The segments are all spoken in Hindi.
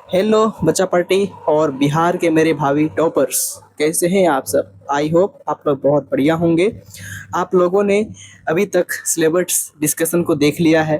हेलो बच्चा पार्टी और बिहार के मेरे भावी टॉपर्स, कैसे हैं आप सब। आई होप आप लोग बहुत बढ़िया होंगे। आप लोगों ने अभी तक सिलेबस डिस्कशन को देख लिया है,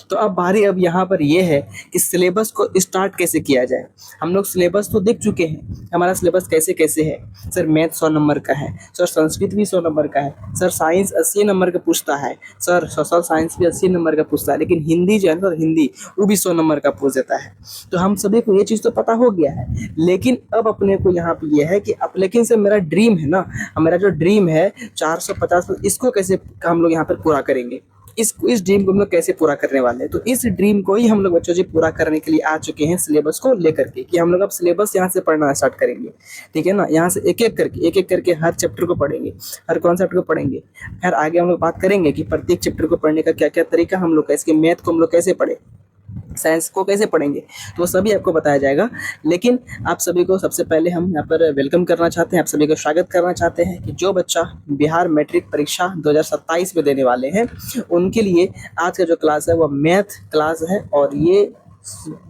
तो अब बारी अब यहाँ पर ये है कि सिलेबस को स्टार्ट कैसे किया जाए। हम लोग सिलेबस तो देख चुके हैं, हमारा सिलेबस कैसे कैसे है। सर मैथ 100 नंबर का है, सर संस्कृत भी 100 नंबर का है, सर साइंस 80 नंबर का पूछता है, सर सोशल साइंस भी 80 नंबर का पूछता है, लेकिन हिंदी जो है सर हिंदी वो भी 100 नंबर का पूछ देता है। तो हम सभी को ये चीज़ तो पता हो गया है, लेकिन अब अपने को यहाँ पे ये है कि अब लेकिन से मेरा ड्रीम है ना, मेरा जो ड्रीम है 450 इसको कैसे हम लोग यहाँ पर पूरा करेंगे। इस ड्रीम को हम लोग कैसे पूरा करने वाले हैं, तो इस ड्रीम को ही हम लोग बच्चों जी पूरा करने के लिए आ चुके हैं सिलेबस को लेकर के, कि हम लोग अब सिलेबस यहाँ से पढ़ना स्टार्ट करेंगे। ठीक है ना, यहाँ से एक एक करके हर चैप्टर को पढ़ेंगे, हर कॉन्सेप्ट को पढ़ेंगे। फिर आगे हम लोग बात करेंगे कि प्रत्येक चैप्टर को पढ़ने का क्या क्या तरीका हम लोग का, इसके मैथ को हम लोग कैसे पढ़े, साइंस को कैसे पढ़ेंगे, तो वो सभी आपको बताया जाएगा। लेकिन आप सभी को सबसे पहले हम यहाँ पर वेलकम करना चाहते हैं, आप सभी को स्वागत करना चाहते हैं कि जो बच्चा बिहार मैट्रिक परीक्षा 2027 में देने वाले हैं उनके लिए आज का जो क्लास है वो मैथ क्लास है। और ये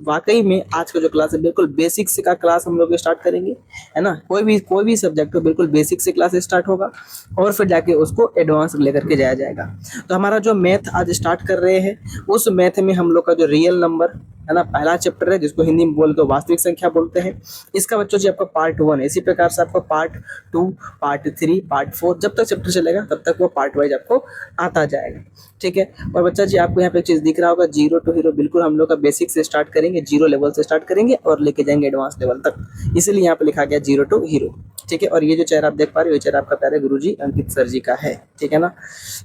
वाकई में आज का जो क्लास है बिल्कुल बेसिक से का क्लास हम लोग स्टार्ट करेंगे, है ना। कोई भी सब्जेक्ट हो बिल्कुल बेसिक से क्लास स्टार्ट होगा और फिर जाके उसको एडवांस लेकर के जाया जाएगा। तो हमारा जो मैथ आज स्टार्ट कर रहे हैं उस मैथ में हम लोग का जो रियल नंबर है ना, पहला चैप्टर है जिसको हिंदी में बोल के वास्तविक संख्या बोलते हैं। इसका बच्चों जी आपका पार्ट 1 है, इसी प्रकार से आपका पार्ट 2, पार्ट 3, पार्ट 4 जब तक चैप्टर चलेगा तब तक वो पार्ट वाइज आपको आता जाएगा। ठीक है। और बच्चा जी आपको यहाँ पे एक चीज़ दिख रहा होगा, जीरो टू हीरो, बिल्कुल हम लोग का बेसिक से स्टार्ट करेंगे, जीरो लेवल से स्टार्ट करेंगे और लेके जाएंगे एडवांस लेवल तक, इसीलिए यहाँ पे लिखा गया जीरो टू हीरो। ठीक है। और ये जो चेहरा आप देख पा रहे हो ये चेहरा आपका प्यारे गुरुजी अंकित सर जी का है। ठीक है ना।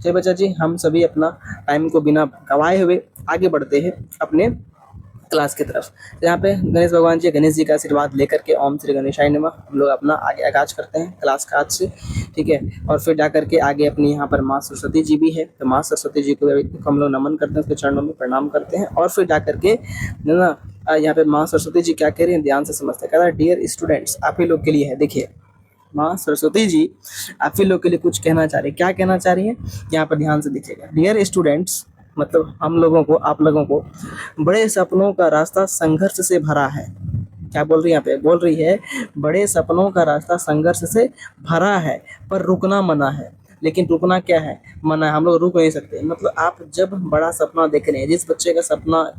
तो बच्चा जी हम सभी अपना टाइम को बिना गवाए हुए आगे बढ़ते हैं अपने क्लास की तरफ। तो यहाँ पे गणेश भगवान जी, गणेश जी का आशीर्वाद लेकर के ओम श्री गणेशाय नमः हम लोग अपना आगे आगाज करते हैं क्लास का आज से। ठीक है। और फिर जा करके आगे अपनी यहाँ पर माँ सरस्वती जी भी है, तो माँ सरस्वती जी को हम लोग नमन करते हैं, उसके चरणों में प्रणाम करते हैं। और फिर जा करके ना यहाँ पे माँ सरस्वती जी क्या कह रही है ध्यान से समझते हैं। कह रहा है डियर स्टूडेंट्स, आप ही लोग के लिए है। देखिए माँ सरस्वती जी आप ही लोग के लिए कुछ कहना चाह रही है। क्या कहना चाह रही है यहाँ पर ध्यान से देखिएगा। डियर स्टूडेंट्स मतलब हम लोगों को, आप लोगों को, बड़े सपनों का रास्ता संघर्ष से भरा है। क्या बोल रही है यहाँ पे, बोल रही है बड़े सपनों का रास्ता संघर्ष से भरा है पर रुकना मना है। लेकिन रुकना क्या है, मना है, हम लोग रुक नहीं सकते। मतलब आप जब बड़ा सपना देख रहे हैं, जिस बच्चे का सपना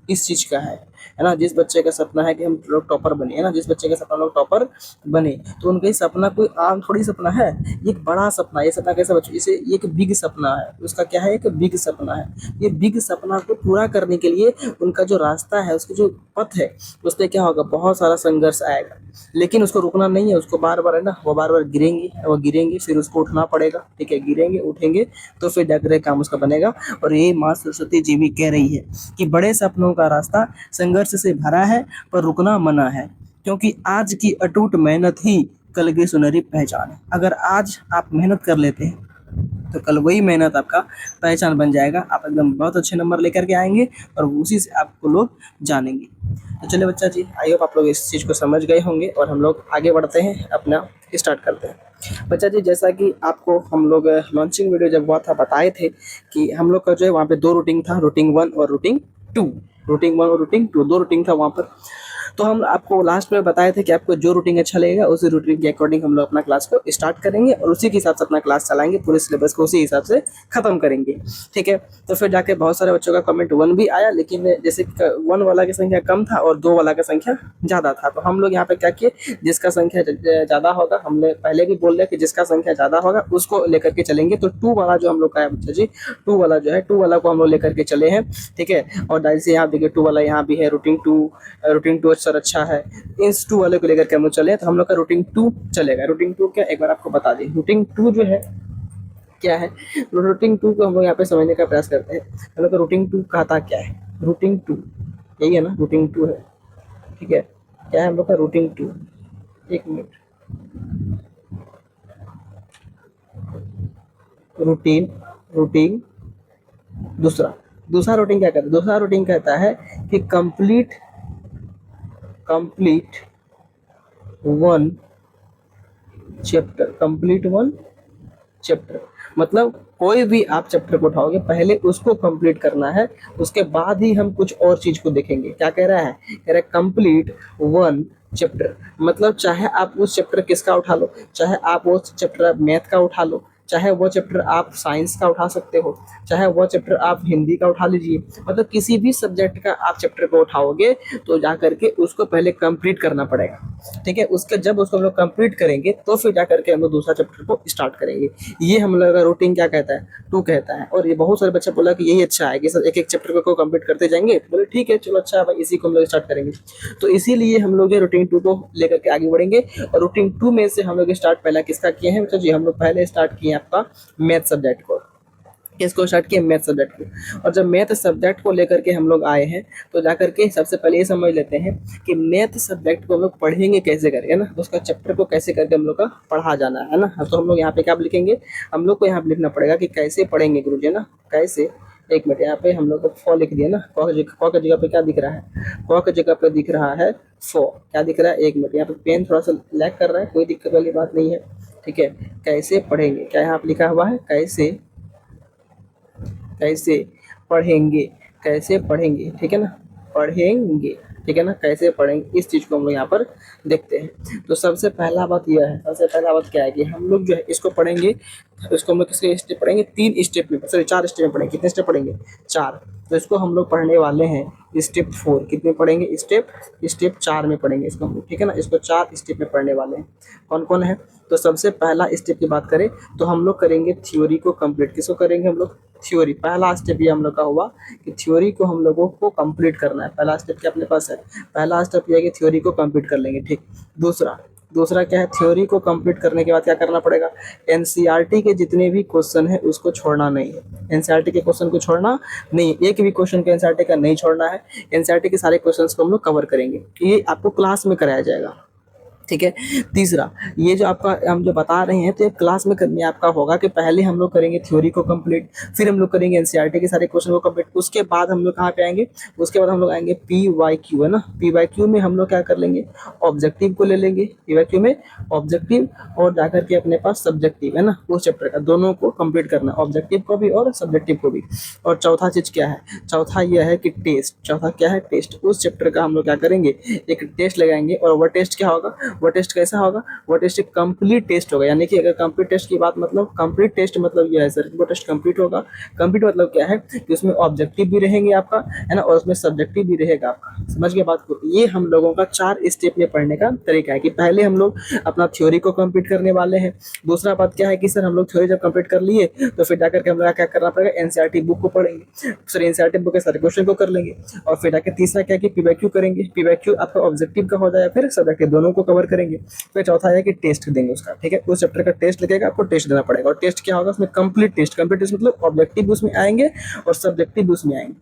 इस चीज़ का है ना, जिस बच्चे का सपना है कि हम लोग टॉपर बने, है ना, जिस बच्चे का सपना लोग टॉपर बने, तो उनका ही सपना कोई आम थोड़ी सपना है, ये एक बड़ा सपना है। ये सपना कैसा बच्चों, इसे एक बिग सपना है, उसका क्या है, एक बिग सपना है। ये बिग सपना को पूरा करने के लिए उनका जो रास्ता है, उसकी जो पथ है, उस पर क्या होगा, बहुत सारा संघर्ष आएगा। लेकिन उसको रुकना नहीं है, उसको बार बार है ना, वो बार बार गिरेंगे फिर उसको उठना पड़ेगा। ठीक है, गिरेंगे उठेंगे तो फिर जाकर काम उसका बनेगा। और ये माँ सरस्वती जी भी कह रही है कि बड़े सपनों का रास्ता संघर्ष से भरा है पर रुकना मना है, क्योंकि आज की अटूट मेहनत ही कल की सुनहरी पहचान है। अगर आज आप मेहनत कर लेते हैं तो कल वही मेहनत आपका पहचान बन जाएगा। आप एकदम बहुत अच्छे नंबर लेकर के आएंगे और उसी से आपको लोग जानेंगे। तो चलिए बच्चा जी, आई होप आप लोग इस चीज़ को समझ गए होंगे और हम लोग आगे बढ़ते हैं, अपना स्टार्ट करते हैं। बच्चा जी जैसा कि आपको हम लोग लॉन्चिंग वीडियो जब हुआ था बताए थे कि हम लोग का जो है वहाँ पे 2 रूटीन था, रूटीन 1 और रूटीन 2। रूटीन 1 और रूटीन 2 2 रूटीन था वहाँ पर। तो हम आपको लास्ट में बताए थे कि आपको जो रूटीन अच्छा लगेगा उसी रूटीन के अकॉर्डिंग हम लोग अपना क्लास को स्टार्ट करेंगे और उसी के हिसाब से अपना क्लास चलाएंगे, पूरे सिलेबस को उसी हिसाब से खत्म करेंगे। ठीक है। तो फिर जाके बहुत सारे बच्चों का कमेंट 1 भी आया, लेकिन जैसे 1 वाला की संख्या कम था और 2 वाला का संख्या ज़्यादा था, तो हम लोग यहाँ पे क्या किए, जिसका संख्या ज़्यादा होगा, हमने पहले भी बोल दिया कि जिसका संख्या ज़्यादा होगा उसको लेकर के चलेंगे। तो 2 वाला जो हम लोग का है बच्चा जी, 2 वाला जो है 2 वाला को हम लोग लेकर के चले हैं। ठीक है। और डायरेक्ट से यहाँ देखिए 2 वाला यहाँ भी है, रूटीन 2 सर अच्छा है। इस 2 वाले को लेकर के हम लोग चले तो हम लोग का रूटीन 2 चलेगा। रूटीन 2 क्या, एक बार आपको बता दें, रूटीन 2 जो है क्या है, रूटीन 2 को हम लोग यहाँ पे समझने का प्रयास करते हैं। हम लोग का रूटीन 2 कहता क्या है, रूटीन 2 यही है ना, रूटीन 2 है। ठीक है। क्या है हम लोग का रूटीन 2, एक मिनट, रूटीन रूटीन दूसरा रूटीन क्या कहता है, दूसरा रूटीन कहता है कि complete one chapter, complete 1 chapter. मतलब कोई भी आप चैप्टर को उठाओगे पहले उसको कंप्लीट करना है, उसके बाद ही हम कुछ और चीज को देखेंगे। क्या कह रहा है? कह रहा है कंप्लीट वन चैप्टर। मतलब चाहे आप उस चैप्टर किसका उठा लो, चाहे आप वो चैप्टर मैथ का उठा लो, चाहे वो चैप्टर आप साइंस का उठा सकते हो, चाहे वो चैप्टर आप हिंदी का उठा लीजिए, मतलब किसी भी सब्जेक्ट का आप चैप्टर को उठाओगे तो जा करके उसको पहले कंप्लीट करना पड़ेगा। ठीक है, उसके जब उसको हम लोग कंप्लीट करेंगे तो फिर जा करके हम लोग दूसरा चैप्टर को स्टार्ट करेंगे। ये हम लोग का रूटीन क्या कहता है? टू कहता है। और ये बहुत सारे बच्चे बोला कि यही अच्छा है कि सर एक एक चैप्टर को कंप्लीट करते जाएंगे। बोले ठीक है, चलो अच्छा है भाई, इसी को हम लोग स्टार्ट करेंगे। तो इसीलिए हम लोग ये रूटीन टू को लेकर के आगे बढ़ेंगे। और रूटीन टू में से हम लोग स्टार्ट पहला किसका किए हैं? तो जी हम लोग पहले स्टार्ट किए आपका मैथ सब्जेक्ट को। किसको स्टार्ट किया? मैथ सब्जेक्ट को। और जब मैथ सब्जेक्ट को लेकर के हम लोग आए हैं तो जाकर के सबसे पहले ये समझ लेते हैं कि मैथ सब्जेक्ट को हम लोग पढ़ेंगे कैसे करके, ना उसका चैप्टर को कैसे करके हम लोग का पढ़ा जाना है ना। तो हम लोग यहाँ पे क्या लिखेंगे? हम लोग को यहाँ पे लिखना पड़ेगा कि कैसे पढ़ेंगे गुरुजी, है ना। कैसे, एक मिनट, यहाँ पे हम लोग को फॉ लिख दिया ना। क की जगह पे क्या दिख रहा है? क की जगह पे दिख रहा है फॉ। क्या दिख रहा है? एक मिनट, यहाँ पे पेन थोड़ा सा लैग कर रहा है, कोई दिक्कत वाली बात नहीं है। ठीक है, कैसे पढ़ेंगे, क्या यहाँ पे लिखा हुआ है? कैसे, कैसे पढ़ेंगे, कैसे पढ़ेंगे, ठीक है ना, पढ़ेंगे, ठीक है ना, कैसे पढ़ेंगे, इस चीज़ को हम लोग यहाँ पर देखते हैं। तो सबसे पहला बात यह है, सबसे पहला बात क्या है कि हम लोग जो है इसको पढ़ेंगे, इसको हम लोग किसके स्टेप पढ़ेंगे? 3 स्टेप में, सॉरी 4 स्टेप में पढ़ेंगे। कितने स्टेप पढ़ेंगे? 4। तो इसको हम लोग पढ़ने वाले हैं स्टेप 4। कितने पढ़ेंगे? स्टेप 4 में पढ़ेंगे इसको हम लोग, ठीक है ना। इसको 4 स्टेप में पढ़ने वाले हैं। कौन कौन है? तो सबसे पहला स्टेप की बात करें तो हम लोग करेंगे थ्योरी को कंप्लीट। किसको करेंगे हम लोग? थ्योरी। पहला स्टेप ये हम लोग का हुआ कि थ्योरी को हम लोगों को कंप्लीट करना है। पहला स्टेप क्या अपने पास है? पहला स्टेप ये है कि थ्योरी को कंप्लीट कर लेंगे, ठीक। दूसरा क्या है? थ्योरी को कंप्लीट करने के बाद क्या करना पड़ेगा? एनसीईआरटी के जितने भी क्वेश्चन है उसको छोड़ना नहीं है। एनसीईआरटी के क्वेश्चन को छोड़ना नहीं, एक भी क्वेश्चन को एनसीईआरटी का नहीं छोड़ना है। एनसीईआरटी के सारे क्वेश्चंस को हम लोग कवर करेंगे, ये आपको क्लास में कराया जाएगा, ठीक है। तीसरा, ये जो आपका हम जो बता रहे हैं तो ये क्लास में करने आपका होगा कि पहले हम लोग करेंगे थ्योरी को कंप्लीट, फिर हम लोग करेंगे एनसीईआरटी के सारे क्वेश्चन को कंप्लीट, उसके बाद हम लोग कहाँ पे आएंगे? उसके बाद हम लोग आएंगे पीवाईक्यू, है ना। पीवाईक्यू में हम लोग क्या कर लेंगे? ऑब्जेक्टिव को ले लेंगे। पीवाईक्यू में ऑब्जेक्टिव और जाकर के अपने पास सब्जेक्टिव, है ना, उस चैप्टर का दोनों को कंप्लीट करना, ऑब्जेक्टिव को भी और सब्जेक्टिव को भी। और चौथा चीज क्या है? चौथा यह है कि टेस्ट। चौथा क्या है? टेस्ट। उस चैप्टर का हम लोग क्या करेंगे? एक टेस्ट लगाएंगे। और वह टेस्ट क्या होगा? वो टेस्ट कैसा होगा? वो टेस्ट एक कंप्लीट टेस्ट होगा। यानी कि अगर कंप्लीट टेस्ट की बात, मतलब कंप्लीट टेस्ट मतलब यह है सर, वो टेस्ट कंप्लीट होगा। कंप्लीट मतलब क्या है कि उसमें ऑब्जेक्टिव भी रहेंगे आपका, है ना, और उसमें सब्जेक्टिव भी रहेगा आपका। समझ गए बात को? ये हम लोगों का 4 स्टेप में पढ़ने का तरीका है कि पहले हम लोग अपना थ्योरी को कंप्लीट करने वाले हैं। दूसरा बात क्या है कि सर हम लोग थ्योरी जब कंप्लीट कर लिए तो फिर जाकर के हम लोग क्या करना पड़ेगा? एनसीईआरटी बुक को पढ़ेंगे, सर एनसीईआरटी बुक के सारे क्वेश्चन को कर लेंगे। और फिर जाकर तीसरा क्या है कि पीवाईक्यू करेंगे। पीवाईक्यू आपका ऑब्जेक्टिव का हो जाए, फिर सब्जेक्टिव, दोनों को कवर करेंगे। फिर चौथा है कि टेस्ट देंगे उसका, ठीक है। उस चैप्टर का टेस्ट लगेगा, आपको टेस्ट देना पड़ेगा। और टेस्ट क्या होगा? उसमें कंप्लीट टेस्ट। कंप्लीट टेस्ट मतलब ऑब्जेक्टिव भी उसमें आएंगे और सब्जेक्टिव भी उसमें आएंगे,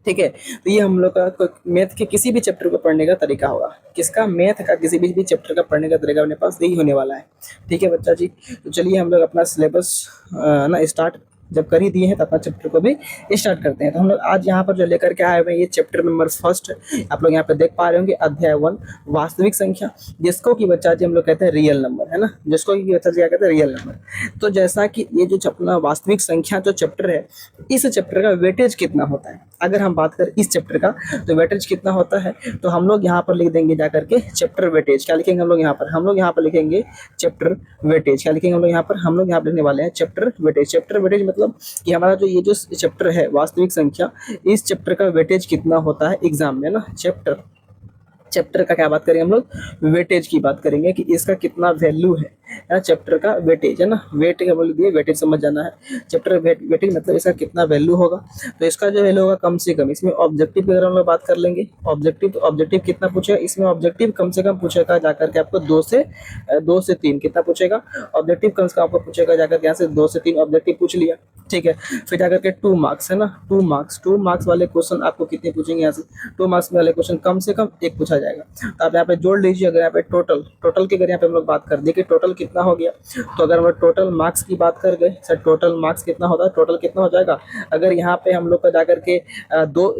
ठीक है। तो ये हम लोग का मैथ के किसी भी चैप्टर को पढ़ने का तरीका होगा। किसका? मैथ का किसी भी चैप्टर का पढ़ने का तरीका अपने पास यही होने वाला है, ठीक है बच्चा जी। तो चलिए हम लोग अपना सिलेबस ना स्टार्ट जब कर ही दिए हैं तो अपना चैप्टर को भी स्टार्ट करते हैं। तो हम लोग आज यहाँ पर जो लेकर के आए हुए हैं ये चैप्टर नंबर 1 आप लोग यहाँ पे देख पा रहे होंगे, अध्याय 1 वास्तविक संख्या, जिसको कि बच्चा जी हम लोग कहते हैं रियल नंबर, है ना, जिसको कि बच्चा जी क्या कहते हैं? Real number. तो जैसा कि ये जो अपना वास्तविक संख्या जो चैप्टर है, इस चैप्टर का वेटेज कितना होता है? अगर हम बात करें इस चैप्टर का तो वेटेज कितना होता है, तो हम लोग यहाँ पर लिख देंगे जाकर के चैप्टर वेटेज। क्या लिखेंगे हम लोग यहाँ पर? हम लोग यहाँ पर लिखेंगे चैप्टर वेटेज। क्या लिखेंगे हम लोग यहाँ पर? हम लोग यहाँ पर लिखने वाले हैं चैप्टर वेटेज। चैप्टर वेटेज मतलब कि हमारा जो ये जो चैप्टर है वास्तविक संख्या, इस चैप्टर का वेटेज कितना होता है एग्जाम में ना। चैप्टर का क्या बात करेंगे हम लोग? वेटेज की बात करेंगे कि इसका कितना वैल्यू है ना, चैप्टर का वेटेज, है ना। वेट का बोल दिए, वेटेज समझ जाना है। चैप्टर वेटेज मतलब इसका कितना वैल्यू होगा। तो इसका जो वैल्यू होगा कम से कम, इसमें ऑब्जेक्टिव की अगर हम लोग बात कर लेंगे, ऑब्जेक्टिव तो ऑब्जेक्टिव कितना पूछेगा? इसमें ऑब्जेक्टिव कम से कम पूछेगा जाकर के आपको 2 से 3 कितना पूछेगा? ऑब्जेक्टिव कम से कम आपको पूछेगा जाकर के यहाँ से 2 से 3 ऑब्जेक्टिव पूछ लिया, ठीक है। फिर जाकर के 2 मार्क्स है ना, 2 मार्क्स वाले क्वेश्चन आपको कितने पूछेंगे यहाँ से, 2 मार्क्स वाले क्वेश्चन कम से कम एक पूछा जाएगा। तो आप यहाँ पे जोड़ लीजिए। अगर यहाँ पे टोटल की अगर यहाँ पे हम लोग बात कर देखिए टोटल कितना हो गया, तो अगर हम लोग टोटल मार्क्स की बात कर गए सर, टोटल मार्क्स कितना होता है, टोटल कितना हो जाएगा। अगर यहाँ पे हम लोग का जाकर के दो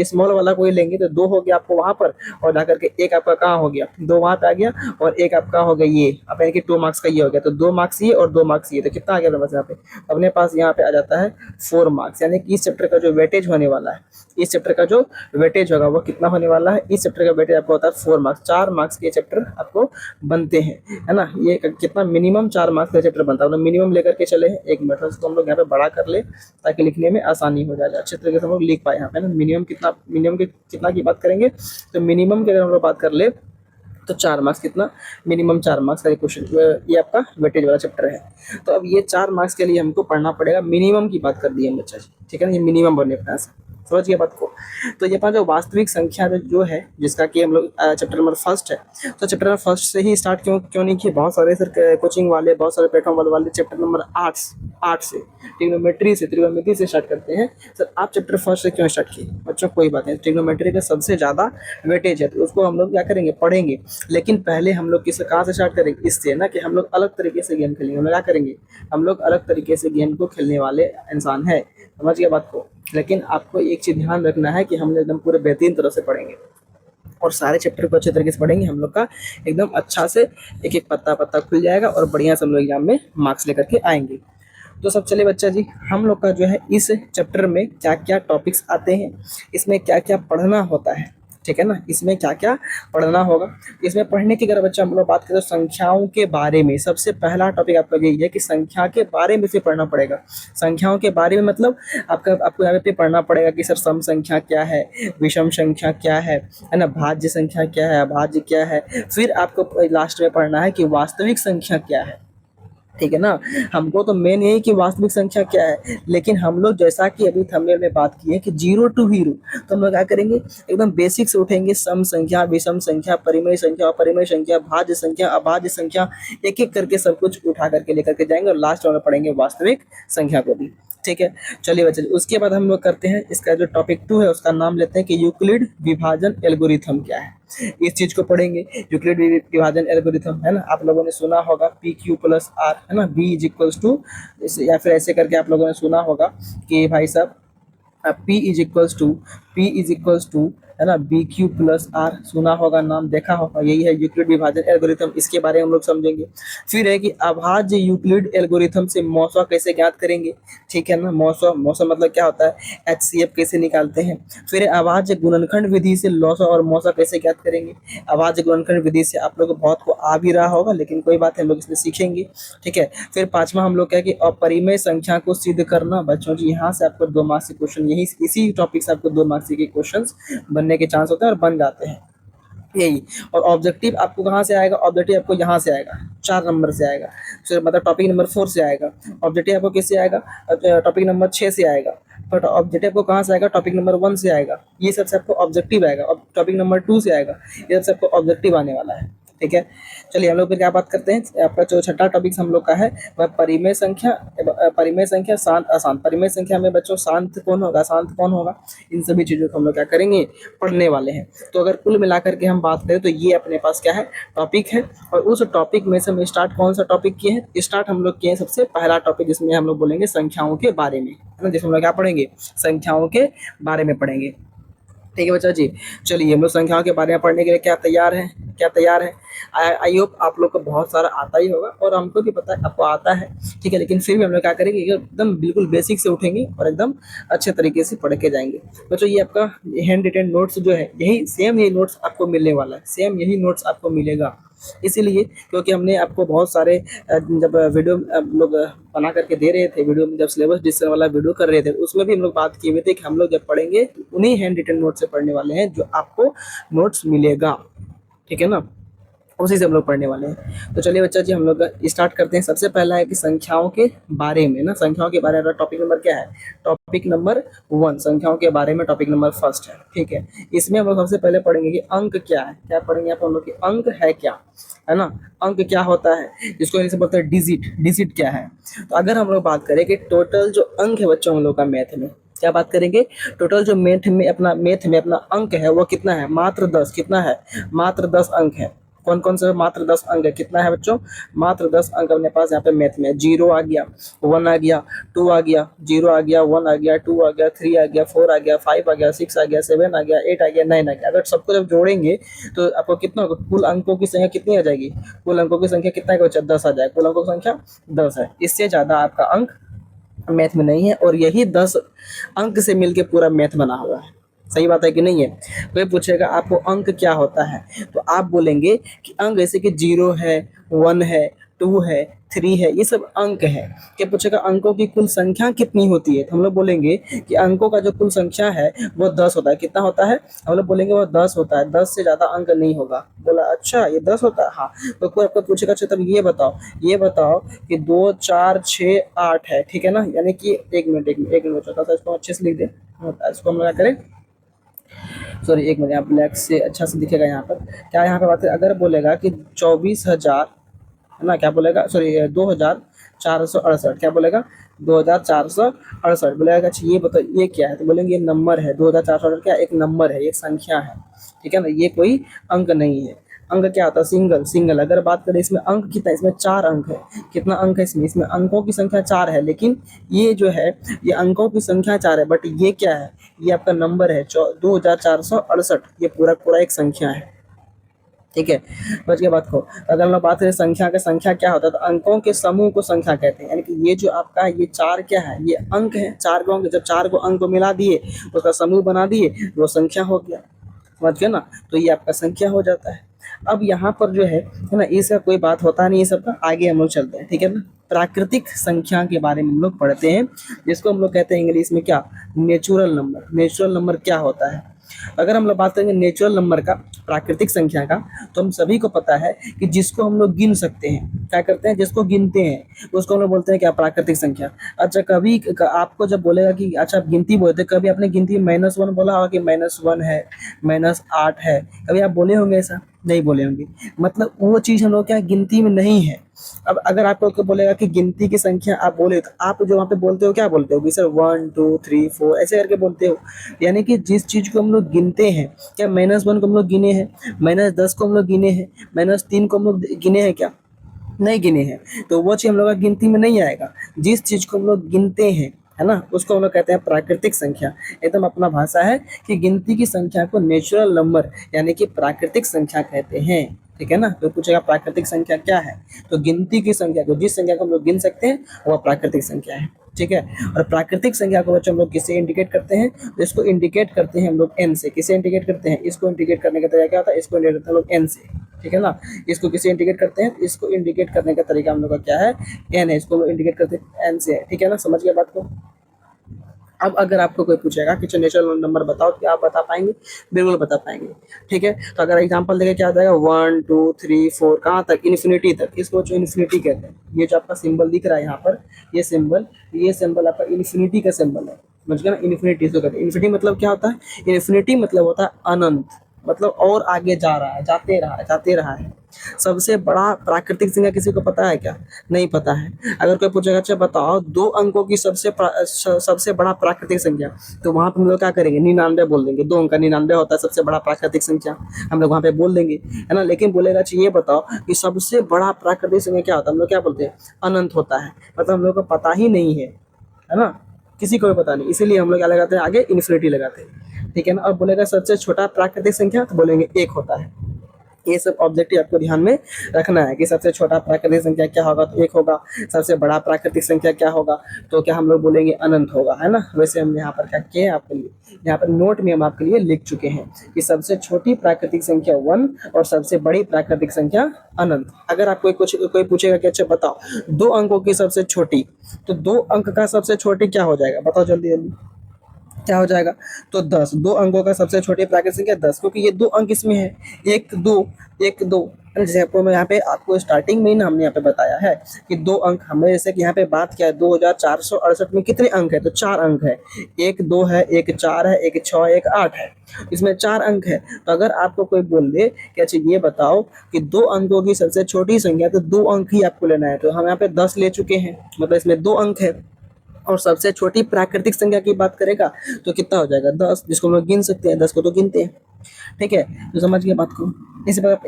स्मॉल वाला कोई लेंगे तो 2 हो गया आपको वहाँ पर, और जाकर के एक आपका कहाँ हो गया, 2 वहाँ पे आ गया, और एक आपका हो गया ये, अब यानी कि 2 मार्क्स का ये हो गया, तो 2 मार्क्स ये और 2 मार्क्स ये, तो कितना आ गया अपने पास यहाँ पे, अपने पास यहाँ पे आ जाता है 4 मार्क्स। यानी कि इस चैप्टर का जो वेटेज होने वाला है, इस चैप्टर का जो वेटेज होगा वो कितना होने वाला है, इस चैप्टर का वेटेज आपको होता है 4 मार्क्स। 4 मार्क्स के चैप्टर आपको बनते हैं, है ना। ये कितना मिनिमम 4 मार्क्स का चैप्टर बनता है, मिनिमम लेकर के चले हैं। एक मिनट उसको हम लोग यहाँ पे बड़ा कर ले ताकि लिखने में आसानी हो जाए, अच्छे तरीके से हम लोग लिख पाए यहाँ पे ना। मिनिमम के कितना की बात करेंगे, तो मिनिमम की अगर हम लोग बात कर ले तो 4 मार्क्स, कितना मिनिमम 4 मार्क्स का क्वेश्चन, ये आपका वेटेज वाला चैप्टर है। तो अब ये 4 मार्क्स के लिए हमको पढ़ना पड़ेगा, मिनिमम की बात कर दी है बच्चा जी, ठीक है ना, ये मिनिमम बने अपना से, समझ गया बात को। तो ये पाँच जो वास्तविक संख्या जो है, जिसका कि हम लोग चैप्टर नंबर फर्स्ट है, तो चैप्टर नंबर फर्स्ट से ही स्टार्ट क्यों नहीं किए, बहुत सारे सर कोचिंग वाले, बहुत सारे प्लेटफॉर्म वाले चैप्टर नंबर 8 से ट्रिग्नोमेट्री से स्टार्ट करते हैं। सर आप चैप्टर फर्स्ट से क्यों स्टार्ट किए बच्चों, कोई बात नहीं, ट्रिग्नोमेट्री का सबसे ज़्यादा वेटेज है तो उसको हम लोग क्या करेंगे, पढ़ेंगे। लेकिन पहले हम लोग कहाँ से स्टार्ट करेंगे, इससे ना कि हम लोग अलग तरीके से गेम खेलेंगे। हम लोग क्या करेंगे, हम लोग अलग तरीके से गेम को खेलने वाले इंसान है, समझ गया बात को। लेकिन आपको एक चीज़ ध्यान रखना है कि हम लोग एकदम पूरे बेहतरीन तरह से पढ़ेंगे और सारे चैप्टर को अच्छे तरीके से पढ़ेंगे। हम लोग का एकदम अच्छा से एक एक पत्ता खुल जाएगा और बढ़िया से हम लोग एग्जाम में मार्क्स लेकर के आएंगे। तो सब चलिए बच्चा जी, हम लोग का जो है इस चैप्टर में क्या क्या टॉपिक्स आते हैं, इसमें क्या क्या पढ़ना होता है, ठीक है ना, इसमें क्या क्या पढ़ना होगा। इसमें पढ़ने की अगर बच्चा हम लोग बात करें तो संख्याओं के बारे में सबसे पहला टॉपिक आपका यही है कि संख्या के बारे में से पढ़ना पड़ेगा। संख्याओं के बारे में मतलब आपको यहाँ पे पढ़ना पड़ेगा कि सर सम संख्या क्या है, विषम संख्या क्या है ना, भाज्य संख्या क्या है, अभाज्य क्या है। फिर आपको लास्ट में पढ़ना है कि वास्तविक संख्या क्या है, ठीक है ना। हमको तो मेन यही कि वास्तविक संख्या क्या है, लेकिन हम लोग जैसा कि अभी थंबनेल में बात की है कि 0 to हीरो, तो हम लोग क्या करेंगे, एकदम बेसिक से उठेंगे, सम संख्या, विषम संख्या, परिमेय संख्या, अपरिमेय संख्या, भाज्य संख्या, अभाज्य संख्या, एक एक करके सब कुछ उठा करके लेकर के जाएंगे और लास्ट में पढ़ेंगे वास्तविक संख्या को भी, ठीक है। चलिए बच्चे, उसके बाद हम लोग करते हैं इसका जो टॉपिक 2 है उसका नाम लेते हैं कि यूक्लिड विभाजन एल्गोरिथम क्या है। इस चीज को पढ़ेंगे, यूक्लिड विभाजन एल्गोरिथम, है ना, आप लोगों ने सुना होगा PQ+R, है ना, B इज इक्वल्स टू, या फिर ऐसे करके आप लोगों ने सुना होगा कि भाई साहब P इज इक्वल्स टू है ना BQ+R, सुना होगा, नाम देखा होगा, यही है यूक्लिड विभाजन एल्गोरिथम। इसके बारे में हम लोग समझेंगे। फिर है कि अभाज्य यूक्लिड एल्गोरिथम से मौसा कैसे ज्ञात करेंगे, ठीक है ना, मौसा मतलब क्या होता है, HCF कैसे निकालते हैं। फिर अभाज्य गुणनखंड विधि से लौसा और मौसा कैसे ज्ञात करेंगे। अभाज्य गुणनखंड विधि से आप लोग को बहुत को आ भी रहा होगा, लेकिन कोई बात है, हम लोग इसमें सीखेंगे, ठीक है। फिर पांचवा हम लोग क्या कि अपरिमेय संख्या को सिद्ध करना। बच्चों जी यहाँ से आपको 2 मार्क्स के क्वेश्चन, यही इसी टॉपिक से आपको 2 मार्क्स के क्वेश्चन बनने के चांस होते हैं और बन जाते हैं यही। और ऑब्जेक्टिव आपको कहाँ से आएगा, ऑब्जेक्टिव आपको यहाँ से आएगा, 4 नंबर से आएगा, फिर मतलब टॉपिक नंबर 4 से आएगा। ऑब्जेक्टिव आपको किससे आएगा, टॉपिक नंबर 6 से आएगा। बट ऑब्जेक्टिव आपको कहाँ से आएगा, टॉपिक नंबर 1 से आएगा, ये सबसे आपको ऑब्जेक्टिव आएगा। और टॉपिक नंबर 2 से आएगा, ये सबसे आपको ऑब्जेक्टिव आने वाला है, ठीक है। चलिए हम लोग फिर क्या बात करते हैं, आपका जो छठा टॉपिक हम लोग का है वह परिमेय संख्या शांत अशांत। परिमेय संख्या में बच्चों शांत कौन होगा, इन सभी चीज़ों को हम लोग क्या करेंगे, पढ़ने वाले हैं। तो अगर कुल मिलाकर के हम बात करें तो ये अपने पास क्या है, टॉपिक है। और उस टॉपिक में से हम स्टार्ट कौन सा टॉपिक किए हैं, स्टार्ट हम लोग किए हैं सबसे पहला टॉपिक, जिसमें हम लोग बोलेंगे संख्याओं के बारे में, है ना, जिसमें हम लोग क्या पढ़ेंगे, संख्याओं के बारे में पढ़ेंगे, ठीक है बच्चा जी। चलिए हम लोग संख्याओं के बारे में पढ़ने के लिए क्या तैयार है। आई होप आप लोग को बहुत सारा आता ही होगा और हमको भी पता है आपको आता है, ठीक है। लेकिन फिर भी हम लोग क्या करेंगे, एकदम बिल्कुल बेसिक से उठेंगे और एकदम अच्छे तरीके से पढ़ के जाएंगे। बच्चों ये आपका हैंड रिटेन नोट्स जो है, यही नोट्स आपको मिलने वाला है, सेम यही नोट्स आपको मिलेगा। इसीलिए क्योंकि हमने आपको बहुत सारे जब वीडियो लोग बना करके दे रहे थे, वीडियो में जब सिलेबस डिस्कशन वाला वीडियो कर रहे थे, उसमें भी हम लोग बात किए हुए थे कि हम लोग जब पढ़ेंगे उन्हीं हैंड रिटन नोट से पढ़ने वाले हैं जो आपको नोट्स मिलेगा, ठीक है ना, उसी से हम लोग पढ़ने वाले हैं। तो चलिए बच्चा जी हम लोग स्टार्ट करते हैं। सबसे पहला है कि संख्याओं के बारे में ना, संख्याओं के बारे में टॉपिक नंबर क्या है, टॉपिक नंबर 1 संख्याओं के बारे में टॉपिक नंबर 1 है, ठीक है। इसमें हम लोग सबसे पहले पढ़ेंगे कि अंक क्या है, क्या पढ़ेंगे आप हम लोग कि अंक है क्या, है ना। अंक क्या होता है, जिसको इंग्लिश में बोलते हैं डिजिट। डिजिट क्या है, तो अगर हम लोग बात करें कि टोटल जो अंक है बच्चों हम लोग का मैथ में, क्या बात करेंगे, टोटल जो मैथ में अपना अंक है वो कितना है, मात्र 10। कितना है, मात्र 10 अंक है। कौन कौन से मात्र 10 अंक है, कितना है बच्चों, मात्र 10 अंक अपने पास यहाँ पे मैथ में। 0 आ गया, 1 आ गया, 2 आ गया, 0 आ गया, 1 आ गया, 2 आ गया, 3 आ गया, 4 आ गया, 5 आ गया, 6 आ गया, 7 आ गया, 8 आ गया, 9 आ गया। अगर सबको जब जोड़ेंगे तो आपको कितना होगा, कुल अंकों की संख्या कितनी आ जाएगी, कुल अंकों की संख्या कितना है बच्चा, 10 आ जाएगा। कुल अंकों की संख्या 10 है, इससे ज़्यादा आपका अंक मैथ में नहीं है, और यही 10 अंक से मिलके पूरा मैथ बना हुआ है। सही बात है कि नहीं है। कोई पूछेगा आपको अंक क्या होता है, तो आप बोलेंगे कि अंक जैसे कि 0 है, 1 है, 2 है, 3 है, ये सब अंक है। क्या पूछेगा अंकों की कुल संख्या कितनी होती है, तो हम लोग बोलेंगे कि अंकों का जो कुल संख्या है वो 10 होता है। कितना होता है, हम लोग बोलेंगे वो 10 होता है, 10 से ज़्यादा अंक नहीं होगा। बोला अच्छा ये 10 होता है, हाँ। तो कोई आपको पूछेगा अच्छा तब ये बताओ कि 2 4 6 8 है, ठीक है ना। यानी कि एक मिनट छोटा सा इसको अच्छे से लिख दे, इसको हम लोग करें, सॉरी एक मिनट, यहाँ ब्लैक से अच्छा से दिखेगा यहाँ पर। क्या यहाँ पे बात है, अगर बोलेगा कि 24,000 है ना, क्या बोलेगा, सॉरी 2,468, क्या बोलेगा, 2,468 बोलेगा। अच्छा ये बताओ ये क्या है, तो बोलेंगे ये नंबर है। 2,468 क्या, एक नंबर है, एक संख्या है, ठीक है ना, ये कोई अंक नहीं है। अंक क्या होता है, सिंगल। सिंगल अगर बात करें इसमें अंक कितना है, इसमें 4 अंक है। कितना अंक है इसमें अंकों की संख्या 4 है, लेकिन ये जो है ये अंकों की संख्या 4 है, बट ये क्या है, ये आपका नंबर है 2,468। ये पूरा पूरा एक संख्या है, ठीक है। बच गया बात को। अगर हम लोग बात करें संख्या का, संख्या क्या होता है, तो अंकों के समूह को संख्या कहते हैं। यानी कि ये जो आपका ये 4 क्या है, ये अंक है। 4 को अंक, जब 4 को अंक को मिला दिए उसका समूह बना दिए तो वो संख्या हो गया, समझ गए ना, तो ये आपका संख्या हो जाता है। अब यहाँ पर जो है ना, इसका कोई बात होता नहीं, ये सब का आगे हम लोग चलते हैं, ठीक है ना। प्राकृतिक संख्या के बारे में हम लोग पढ़ते हैं, जिसको हम लोग कहते हैं इंग्लिश में क्या, नेचुरल नंबर। नेचुरल नंबर क्या होता है, अगर हम लोग बात करेंगे नेचुरल नंबर का, प्राकृतिक संख्या का, तो हम सभी को पता है कि जिसको हम लोग गिन सकते हैं, क्या करते हैं, जिसको गिनते हैं उसको हम लोग बोलते हैं क्या, प्राकृतिक संख्या। अच्छा कभी आपको जब बोलेगा कि अच्छा आप गिनती बोलते, कभी आपने गिनती -1 बोला होगा कि -1 है, -8 है, कभी आप बोले होंगे ऐसा, नहीं बोले होंगे। मतलब वो चीज़ हम लोग क्या गिनती में नहीं है। अब अगर आपको बोलेगा कि गिनती की संख्या आप बोले, तो आप जो वहाँ पे बोलते हो क्या बोलते हो कि सर 1 2 3 4 ऐसे करके बोलते हो। यानी कि जिस चीज़ को हम लोग गिनते हैं, क्या -1 को हम लोग गिने हैं, -10 को हम लोग गिने हैं, -3 को हम लोग गिने हैं, क्या नहीं गिने हैं, तो वो चीज़ हम लोग का गिनती में नहीं आएगा। जिस चीज़ को हम लोग गिनते हैं, है ना, उसको हम लोग कहते हैं प्राकृतिक संख्या। एकदम अपना भाषा है कि गिनती की संख्या को नेचुरल नंबर यानी कि प्राकृतिक संख्या कहते हैं, ठीक है ना। तो पूछेगा प्राकृतिक संख्या क्या है, तो गिनती की संख्या को, जिस संख्या को हम लोग गिन सकते हैं वह प्राकृतिक संख्या है, ठीक है। और प्राकृतिक संख्या को बच्चों हम लोग किससे इंडिकेट करते हैं, तो इसको इंडिकेट करते हैं हम लोग एन से। किसे इंडिकेट करते हैं, इसको इंडिकेट करने का तरीका क्या होता है, इसको इंडिकेट करते हैं हम लोग एन से, ठीक है ना। इसको किसे इंडिकेट करते हैं, इसको इंडिकेट करने का तरीका हम लोग का क्या है, एन है, इसको इंडिकेट करते हैं एन से, ठीक है ना, समझ गया बात को। अब अगर आपको कोई पूछेगा कि नेचुरल नंबर बताओ, क्या आप बता पाएंगे, बिल्कुल बता पाएंगे, ठीक है। तो अगर एग्जांपल देखे क्या आ जाएगा, 1 2 3 4 कहाँ तक, इन्फिनिटी तक, इसको जो इन्फिनिटी कहते हैं। ये जो आपका सिंबल दिख रहा है यहाँ पर, ये सिंबल आपका इन्फिनिटी का सिंबल है, समझ गए ना। इन्फिनिटी इसको कहते हैं। इन्फिनिटी मतलब क्या होता है, इन्फिनिटी मतलब होता है अनंत, मतलब और आगे जा रहा है, जाते रहा है। सबसे बड़ा प्राकृतिक संख्या किसी को पता है क्या, नहीं पता है। अगर कोई पूछेगा अच्छा बताओ 2 अंकों की सबसे बड़ा प्राकृतिक संख्या, तो वहाँ पे हम लोग क्या करेंगे, 99 बोल देंगे। 2 अंक का 99 होता है सबसे बड़ा प्राकृतिक संख्या, हम लोग वहाँ पे बोल देंगे, है ना। लेकिन बोलेगा अच्छा ये बताओ कि सबसे बड़ा प्राकृतिक संख्या क्या होता है, हम लोग क्या बोलते हैं, अनंत होता है। मतलब हम लोग को पता ही नहीं है ना, किसी को भी पता नहीं, इसीलिए हम लोग क्या लगाते हैं आगे, इन्फिनिटी लगाते हैं, ठीक है ना। अब बोलेगा सबसे छोटा प्राकृतिक संख्या, तो बोलेंगे 1 होता है। ये सब ऑब्जेक्टिव आपको ध्यान में रखना है कि सबसे छोटा प्राकृतिक संख्या क्या होगा, तो 1 होगा। सबसे बड़ा प्राकृतिक संख्या क्या होगा, तो क्या हम लोग बोलेंगे अनंत होगा, है ना। वैसे हम यहाँ पर क्या किए आपके लिए, यहाँ पर नोट में हम आपके लिए लिख चुके हैं कि सबसे छोटी प्राकृतिक संख्या 1 और सबसे बड़ी प्राकृतिक संख्या अनंत। अगर आपको कोई पूछेगा कि अच्छा बताओ 2 अंकों की सबसे छोटी, तो 2 अंक का सबसे छोटी क्या हो जाएगा, बताओ जल्दी जल्दी क्या हो जाएगा, तो 10। 2 अंकों का सबसे छोटी प्राकृतिक संख्या 10, क्योंकि ये 2 अंक इसमें है, 1 2 1 2, जैसे आपको मैं यहाँ पे आपको स्टार्टिंग में ही ना हमने यहाँ पे बताया है कि 2 अंक हमने जैसे कि यहाँ पे बात किया है 2468 में कितने अंक है, तो 4 अंक है, एक 2 है, एक 4 है, एक 6 है, एक 8 है, इसमें 4 अंक है। तो अगर आपको कोई बोल दे कि अच्छा ये बताओ कि 2 अंकों की सबसे छोटी संख्या, तो 2 अंक ही आपको लेना है, तो हम यहाँ पे 10 ले चुके हैं, मतलब इसमें 2 अंक है। और सबसे छोटी प्राकृतिक संख्या की बात करेगा तो कितना हो जाएगा 10, जिसको हम लोग गिन सकते हैं, 10 को तो गिनते हैं, ठीक है, तो समझ गए बात को।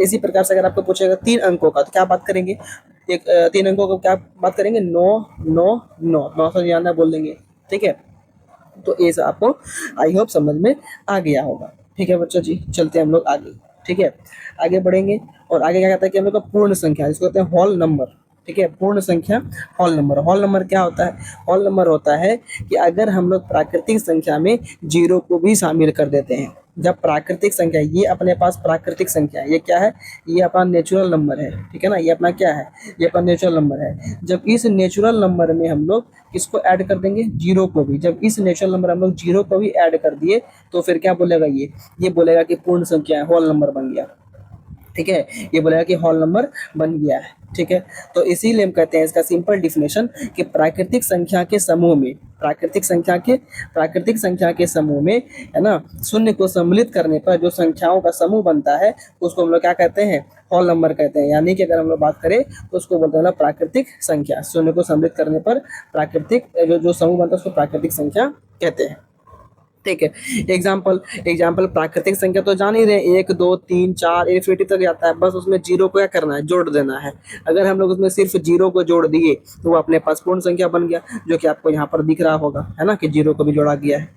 इसी प्रकार से अगर आपको पूछेगा 3 अंकों का तो क्या बात करेंगे, 3 अंकों का क्या बात करेंगे, 9 9 9 9 से ज्यादा बोल देंगे, ठीक है। तो ये सब आपको आई होप समझ में आ गया होगा, ठीक है बच्चों जी। चलते हैं हम लोग आगे, ठीक है, आगे बढ़ेंगे। और आगे क्या कहता है कि हम लोग का पूर्ण संख्या, जिसको कहते हैं होल नंबर, ठीक है, पूर्ण संख्या होल नंबर। होल नंबर क्या होता है, होल नंबर होता है कि अगर हम लोग प्राकृतिक संख्या में जीरो को भी शामिल कर देते हैं, जब प्राकृतिक संख्या, ये अपने पास प्राकृतिक संख्या है, ये क्या है, ये अपना नेचुरल नंबर है, ठीक है ना, ये अपना क्या है, ये अपना नेचुरल नंबर है। जब इस नेचुरल नंबर में हम लोग किसको ऐड कर देंगे, जीरो को भी, जब इस नेचुरल नंबर हम लोग जीरो को भी ऐड कर दिए तो फिर क्या बोलेगा, ये बोलेगा कि पूर्ण संख्या है, होल नंबर बन गया, ठीक है, ये बोलेगा कि होल नंबर बन गया है, ठीक है। तो इसीलिए हम कहते हैं इसका सिंपल डिफिनेशन कि प्राकृतिक संख्या के समूह में, प्राकृतिक संख्या के समूह में, है ना, शून्य को सम्मिलित करने पर जो संख्याओं का समूह बनता है उसको हम लोग क्या कहते हैं, होल नंबर कहते हैं। यानी कि अगर हम लोग बात करें तो उसको बोलते हैं प्राकृतिक संख्या, शून्य को सम्मिलित करने पर प्राकृतिक जो समूह बनता है उसको प्राकृतिक संख्या कहते हैं, ठीक है। एग्जाम्पल प्राकृतिक संख्या तो जान ही रहे, 1 2 3 4 इन्फिनिटी तक जाता है, बस उसमें जीरो को क्या करना है, जोड़ देना है। अगर हम लोग उसमें सिर्फ जीरो को जोड़ दिए तो वो अपने पास पूर्ण संख्या बन गया, जो कि आपको यहाँ पर दिख रहा होगा, है ना, कि जीरो को भी जोड़ा गया है।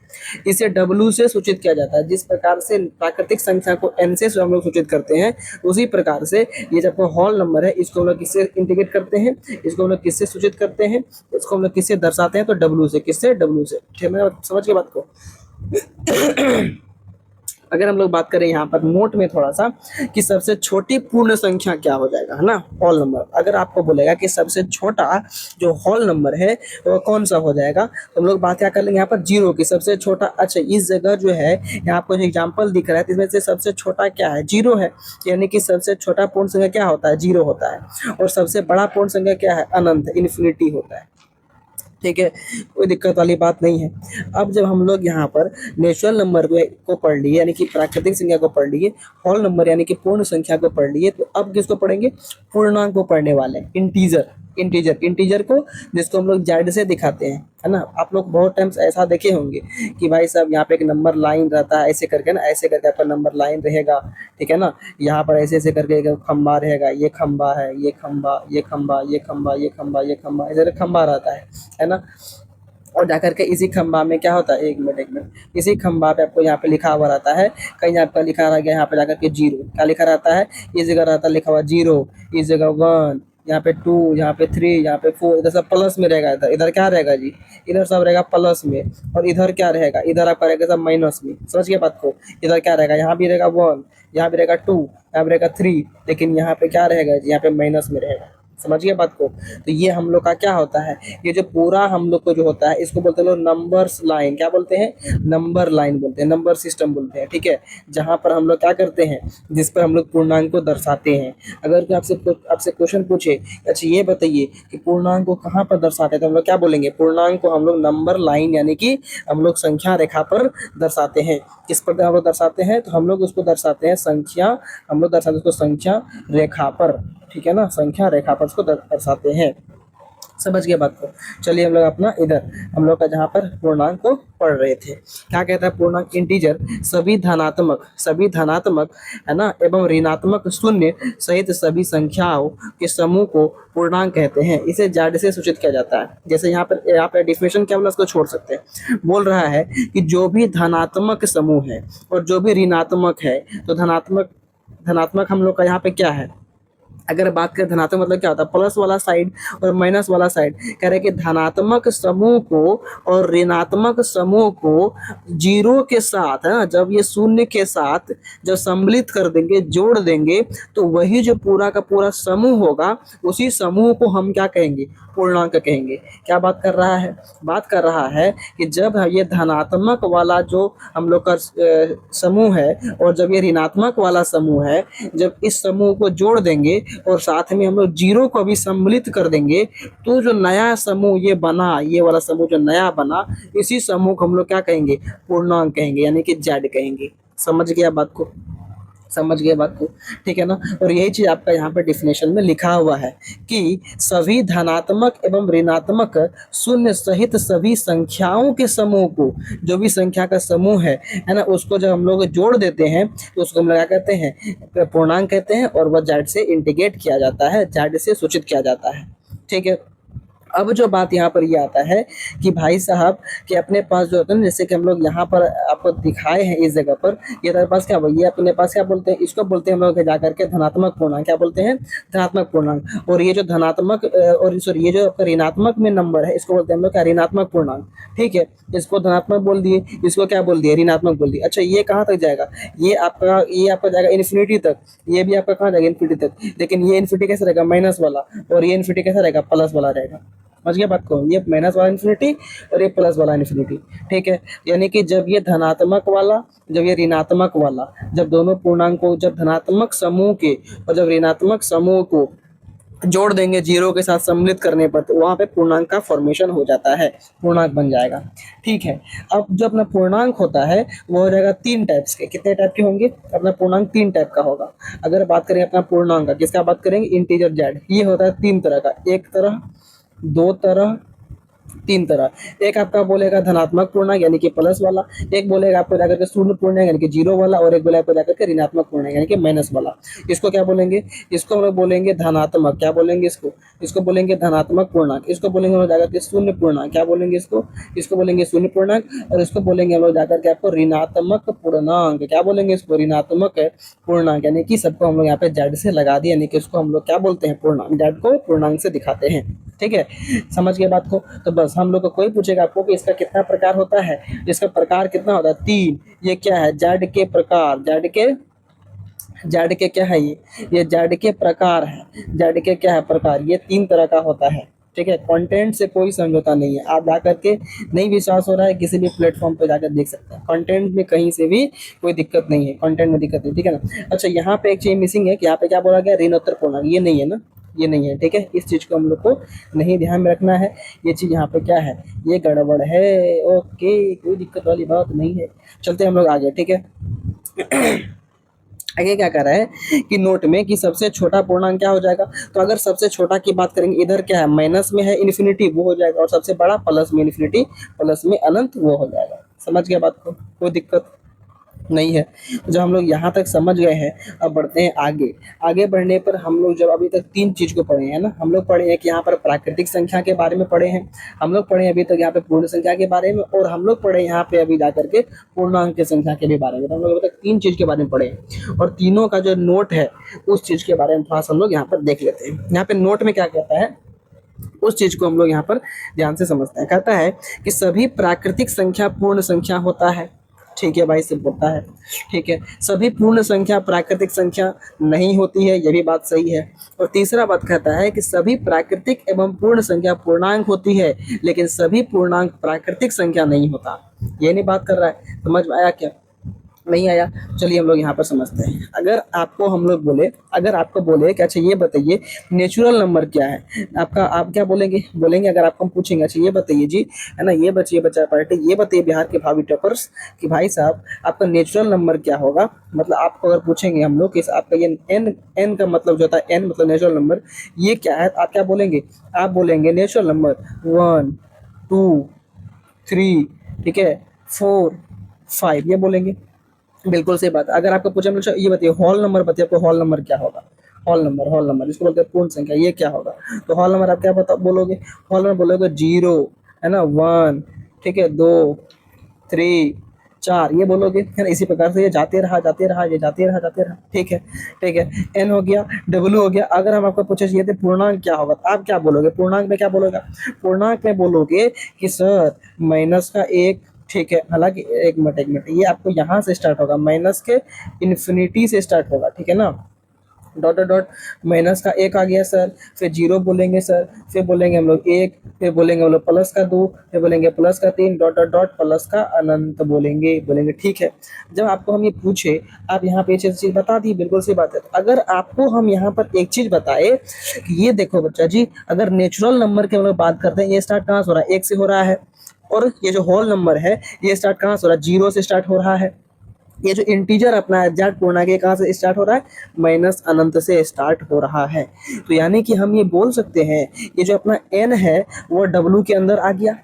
इसे W से सूचित किया जाता है। जिस प्रकार से प्राकृतिक संख्या को N से हम लोग सूचित करते हैं, उसी प्रकार से ये जब होल नंबर है इसको हम लोग किससे इंटीग्रेट करते हैं, इसको हम लोग किससे सूचित करते हैं, इसको हम लोग किससे दर्शाते हैं, तो W से, किससे, W से, ठीक है, समझ के बात को। अगर हम लोग बात करें यहाँ पर नोट में थोड़ा सा कि सबसे छोटी पूर्ण संख्या क्या हो जाएगा, है ना, होल नंबर। अगर आपको बोलेगा कि सबसे छोटा जो होल नंबर है वो कौन सा हो जाएगा, तो हम लोग बात क्या कर लेंगे यहाँ पर जीरो की, सबसे छोटा। अच्छा, इस जगह जो है यहाँ आपको जो एग्जाम्पल दिख रहा है इसमें से सबसे छोटा क्या है, जीरो है, यानी कि सबसे छोटा पूर्ण संख्या क्या होता है, जीरो होता है। और सबसे बड़ा पूर्ण संख्या क्या है, अनंत, इन्फिनिटी होता है, ठीक है, कोई दिक्कत वाली बात नहीं है। अब जब हम लोग यहाँ पर नेचुरल नंबर को पढ़ लिए, यानी कि प्राकृतिक संख्या को पढ़ लिए, होल नंबर यानी कि पूर्ण संख्या को पढ़ लिए, तो अब किसको पढ़ेंगे, पूर्णांक को पढ़ने वाले, इंटीजर को, जिसको हम लोग जेड से दिखाते हैं, है ना। आप लोग बहुत टाइम्स ऐसा देखे होंगे कि भाई साहब यहाँ पे एक नंबर लाइन रहता है, ऐसे करके ना, ऐसे करके आपका नंबर लाइन रहेगा, ठीक है ना, यहाँ पर ऐसे ऐसे करके एक खंबा रहेगा, ये खंबा है, ये खंबा, ये खंबा, ये खंबा, ये खंबा, ये खंबा, ऐसे खंबा रहता है ना। और जाकर के इसी खंबा में क्या होता है, एक मिनट, इसी खंबा पे आपको यहाँ पे लिखा हुआ रहता है, कहीं आपका लिखा रह गया यहाँ पे जाकर के जीरो, क्या लिखा रहता है, इस जगह रहता है लिखा हुआ जीरो, इस जगह 1, यहाँ पे 2, यहाँ पे 3, यहाँ पे 4, इधर सब प्लस में रहेगा, इधर क्या रहेगा जी, इधर सब रहेगा प्लस में, और इधर क्या रहेगा, इधर आपका रहेगा सब माइनस में, समझ गए बात को। इधर क्या रहेगा, यहाँ भी रहेगा 1, यहाँ भी रहेगा 2, यहाँ भी रहेगा 3, लेकिन यहाँ पे क्या रहेगा जी, यहाँ पे माइनस में रहेगा, समझ गए बात को। तो ये हम लोग का क्या होता है, ये जो पूरा हम लोग को जो होता है इसको बोलते हैं लोग नंबर्स लाइन, क्या बोलते हैं, नंबर लाइन बोलते हैं, नंबर सिस्टम बोलते हैं, ठीक है। जहाँ पर हम लोग क्या करते हैं, जिस पर हम लोग पूर्णांक को दर्शाते हैं। अगर कोई आपसे क्वेश्चन पूछे, अच्छा ये बताइए कि पूर्णांक को कहाँ पर दर्शाते हैं, तो हम लोग क्या बोलेंगे, पूर्णांक को हम लोग नंबर लाइन यानी कि हम लोग संख्या रेखा पर दर्शाते हैं। किस पर हम लोग दर्शाते हैं, तो हम लोग उसको दर्शाते हैं संख्या, हम लोग दर्शाते हैं उसको संख्या रेखा पर, ठीक है ना, संख्या रेखा पर उसको दर्शाते हैं। समझ गए बात को। चलिए हम लोग अपना इधर हम लोग का जहाँ पर पूर्णांक को पढ़ रहे थे, क्या कहता है पूर्णांक, इंटीजर सभी धनात्मक है ना एवं ऋणात्मक शून्य सहित सभी संख्याओं के समूह को पूर्णांक कहते हैं। इसे जेड से सूचित किया जाता है। जैसे यहाँ पर डिफिनेशन क्या बोला, उसको छोड़ सकते हैं। बोल रहा है कि जो भी धनात्मक समूह है और जो भी ऋणात्मक है, तो धनात्मक हम लोग का यहाँ पे क्या है, अगर बात करें धनात्मक मतलब क्या होता है, प्लस वाला साइड और माइनस वाला साइड। कह रहे कि धनात्मक समूह को और ऋणात्मक समूह को जीरो के साथ है ना, जब ये शून्य के साथ जब सम्मिलित कर देंगे, जोड़ देंगे, तो वही जो पूरा का पूरा समूह होगा, उसी समूह को हम क्या कहेंगे, पूर्णांक कहेंगे। क्या बात कर रहा है, बात कर रहा है कि जब ये धनात्मक वाला जो हम लोग का समूह है और जब ये ऋणात्मक वाला समूह है, जब इस समूह को जोड़ देंगे और साथ में हम लोग जीरो को भी सम्मिलित कर देंगे, तो जो नया समूह ये बना, ये वाला समूह जो नया बना, इसी समूह को हम लोग क्या कहेंगे, पूर्णांक कहेंगे, यानी कि जेड कहेंगे। समझ गया बात को, समझ गए बात को, ठीक है ना। और यही चीज आपका यहाँ पे डिफिनेशन में लिखा हुआ है कि सभी धनात्मक एवं ऋणात्मक शून्य सहित सभी संख्याओं के समूह को, जो भी संख्या का समूह है ना, उसको जब हम लोग जोड़ देते हैं तो उसको हम लोग क्या कहते हैं, पूर्णांक कहते हैं, और वह जेड से इंटीग्रेट किया जाता है, जेड से सूचित किया जाता है, ठीक है। अब जो बात यहाँ पर ये आता है कि भाई साहब कि अपने पास जो होता है ना, जैसे कि हम लोग यहाँ पर आपको दिखाए हैं इस जगह पर, ये हमारे पास क्या ये अपने पास क्या बोलते हैं, इसको बोलते हैं हम लोग जाकर के धनात्मक पूर्णांक। क्या बोलते हैं, धनात्मक पूर्णांक। और ये जो धनात्मक और सॉरी ये जो आपका ऋणात्मक में नंबर है, इसको बोलते हैं हम लोग क्या, ऋणात्मक पूर्णांक, ठीक है। इसको धनात्मक बोल दिए, इसको क्या बोल दिए, ऋणात्मक बोल दिए। अच्छा, ये कहाँ तक जाएगा, ये आपका जाएगा इन्फिनिटी तक, ये भी आपका कहाँ जाएगा, इन्फिनिटी तक। लेकिन ये इन्फिनिटी कैसे रहेगा, माइनस वाला, और ये इन्फिनिटी कैसा रहेगा, प्लस वाला रहेगा। समझ गया बात को, ये माइनस वाला इन्फिनिटी और ये प्लस वाला इन्फिनिटी, ठीक है। यानी कि जब ये धनात्मक वाला, जब ये ऋणात्मक वाला, जब दोनों पूर्णांक को, जब धनात्मक समूह के और जब ऋणात्मक समूह को जोड़ देंगे जीरो के साथ सम्मिलित करने पर, तो वहां पे पूर्णांक का फॉर्मेशन हो जाता है, पूर्णांक बन जाएगा, ठीक है। अब जो अपना पूर्णांक होता है वो हो जाएगा तीन टाइप्स के। कितने टाइप के होंगे, अपना पूर्णांक तीन टाइप का होगा। अगर बात करें अपना पूर्णांक का, किसका बात करेंगे, इंटीजर जेड। ये होता है तीन तरह का, एक तरह, दो तरह, तीन तरह। एक आपका बोलेगा धनात्मक पूर्णांक यानी कि प्लस वाला, एक बोलेगा आपको जाकर के शून्य पूर्णांक यानी कि जीरो वाला, और एक बोलेगा आपको जाकर के ऋणात्मक पूर्णांक यानी कि माइनस वाला। इसको क्या बोलेंगे, इसको हम लोग बोलेंगे धनात्मक। क्या बोलेंगे इसको, इसको बोलेंगे धनात्मक पूर्णांक। इसको बोलेंगे हम लोग जाकर के शून्य पूर्णांक। क्या बोलेंगे इसको, इसको बोलेंगे शून्य पूर्णांक। और इसको बोलेंगे हम लोग जाकर के आपको ऋणात्मक पूर्णांक। क्या बोलेंगे इसको, ऋणात्मक पूर्णांक। यानी कि सबको हम लोग यहाँ पे जेड से लगा दिए, यानी कि उसको हम लोग क्या बोलते हैं, पूर्णांक। जेड को पूर्णांक से दिखाते हैं, ठीक है। समझ गए बात को। तो बस हम लोग को कोई पूछेगा आपको कि इसका कितना प्रकार होता है, इसका प्रकार कितना होता है, तीन। ये क्या है, जेड के प्रकार, जेड के क्या है, ये जेड के प्रकार है। जेड के क्या है, प्रकार। ये तीन तरह का होता है, ठीक है। कंटेंट से कोई समझौता नहीं है। आप जाकर के नहीं विश्वास हो रहा है, किसी भी प्लेटफॉर्म पे जाकर देख सकते हैं, कंटेंट में कहीं से भी कोई दिक्कत नहीं है, कंटेंट में दिक्कत नहीं, ठीक है ना। अच्छा, यहाँ पे एक चीज मिसिंग है कि यहाँ पे क्या बोला गया, ऋणोत्तर पूर्णांक। ये नहीं है ना, ये नहीं है, ठीक है। इस चीज को हम लोग को नहीं ध्यान में रखना है। ये चीज यहाँ पे क्या है, ये गड़बड़ है, ओके, कोई दिक्कत वाली बात नहीं है। चलते हम लोग आगे, ठीक है। आगे क्या कर रहा है कि नोट में कि सबसे छोटा पूर्णांक क्या हो जाएगा। तो अगर सबसे छोटा की बात करेंगे, इधर क्या है, माइनस में है इन्फिनिटी, वो हो जाएगा। और सबसे बड़ा प्लस में इन्फिनिटी, प्लस में अनंत, वो हो जाएगा। समझ गया बात को, कोई दिक्कत नहीं है। जब हम लोग यहाँ तक समझ गए हैं, अब बढ़ते हैं आगे। आगे बढ़ने पर हम लोग जब अभी तक तीन चीज को पढ़े हैं ना, हम लोग पढ़े हैं कि यहाँ पर प्राकृतिक संख्या के बारे में पढ़े हैं, हम लोग पढ़े हैं अभी तक यहाँ पे पूर्ण संख्या के बारे में, और हम लोग पढ़े यहाँ पे अभी जाकर के पूर्णांक की संख्या के भी बारे में। तो हम लोग अभी तक तीन चीज के बारे में पढ़े हैं, और तीनों का जो नोट है उस चीज के बारे में थोड़ा सा हम लोग यहाँ पर देख लेते हैं। यहाँ पे नोट में क्या कहता है, उस चीज को हम लोग यहाँ पर ध्यान से समझते हैं। कहता है कि सभी प्राकृतिक संख्या पूर्ण संख्या होता है, ठीक है भाई, सिर्फ होता है, ठीक है। सभी पूर्ण संख्या प्राकृतिक संख्या नहीं होती है, यह भी बात सही है। और तीसरा बात कहता है कि सभी प्राकृतिक एवं पूर्ण संख्या पूर्णांक होती है, लेकिन सभी पूर्णांक प्राकृतिक संख्या नहीं होता। ये नहीं बात कर रहा है, समझ में आया क्या, नहीं आया। चलिए हम लोग यहाँ पर समझते हैं। अगर आपको हम लोग बोले, अगर आपको बोले कि अच्छा ये बताइए नेचुरल नंबर क्या है आपका, आप क्या बोलेंगे, बोलेंगे अगर आपको हम पूछेंगे अच्छा ये बताइए जी, है ना, ये बच्चे बच्चा पार्टी, ये बताइए बिहार के भावी टॉपर्स कि भाई साहब आपका नेचुरल नंबर क्या होगा। मतलब आपको अगर पूछेंगे हम लोग कि आपका ये एन का मतलब जो होता है, एन मतलब नेचुरल नंबर, ये क्या है, आप क्या बोलेंगे, आप बोलेंगे नेचुरल नंबर 1 2 3, ठीक है, 4 5, ये बोलेंगे। बिल्कुल सही बात। अगर आपको पूछा ये बताइए होल नंबर, बताइए आपको होल नंबर क्या होगा, होल नंबर इसको बोलते हैं पूर्ण संख्या, ये क्या होगा। तो होल नंबर आप क्या बोलोगे, होल नंबर बोलोगे 0, है ना, 1, ठीक है, 2 3 4 ये बोलोगे है ना। इसी प्रकार से ये जाते रहा जाते रहा, ये जाते रहा जाते रहा। ठीक है, ठीक है। एन हो गया, डब्ल्यू हो गया। अगर हम आपको पूछे ये थे पूर्णांक क्या होगा, तो आप क्या बोलोगे? पूर्णांक में क्या बोलोगे? पूर्णांक में बोलोगे कि सर माइनस का 1। ठीक है, हालांकि एक मिनट, ये आपको यहाँ से स्टार्ट होगा, माइनस के इन्फिनिटी से स्टार्ट होगा। ठीक है ना, डॉट डॉट डॉट, माइनस का 1 आ गया सर, फिर 0 बोलेंगे सर, फिर बोलेंगे हम लोग 1, फिर बोलेंगे हम लोग प्लस का 2, फिर बोलेंगे प्लस का 3, डॉट डॉट डॉट, प्लस का अनंत बोलेंगे बोलेंगे। ठीक है, जब आपको हम ये पूछे, आप यहाँ पे चीज़ बता दी, बिल्कुल सी बात है। तो अगर आपको हम यहाँ पर एक चीज़ बताए कि ये देखो बच्चा जी, अगर नेचुरल नंबर की हम लोग बात करते हैं, ये स्टार्ट कहाँ से हो रहा है? 1 से हो रहा है। और ये जो होल नंबर है, ये स्टार्ट कहाँ से हो रहा है? 0 से स्टार्ट हो रहा है। ये जो इंटीजर अपना एग्जैक्ट पूर्णांक कहाँ से स्टार्ट हो रहा है? माइनस अनंत से स्टार्ट हो रहा है। तो यानी कि हम ये बोल सकते हैं, ये जो अपना n है वो w के अंदर आ गया।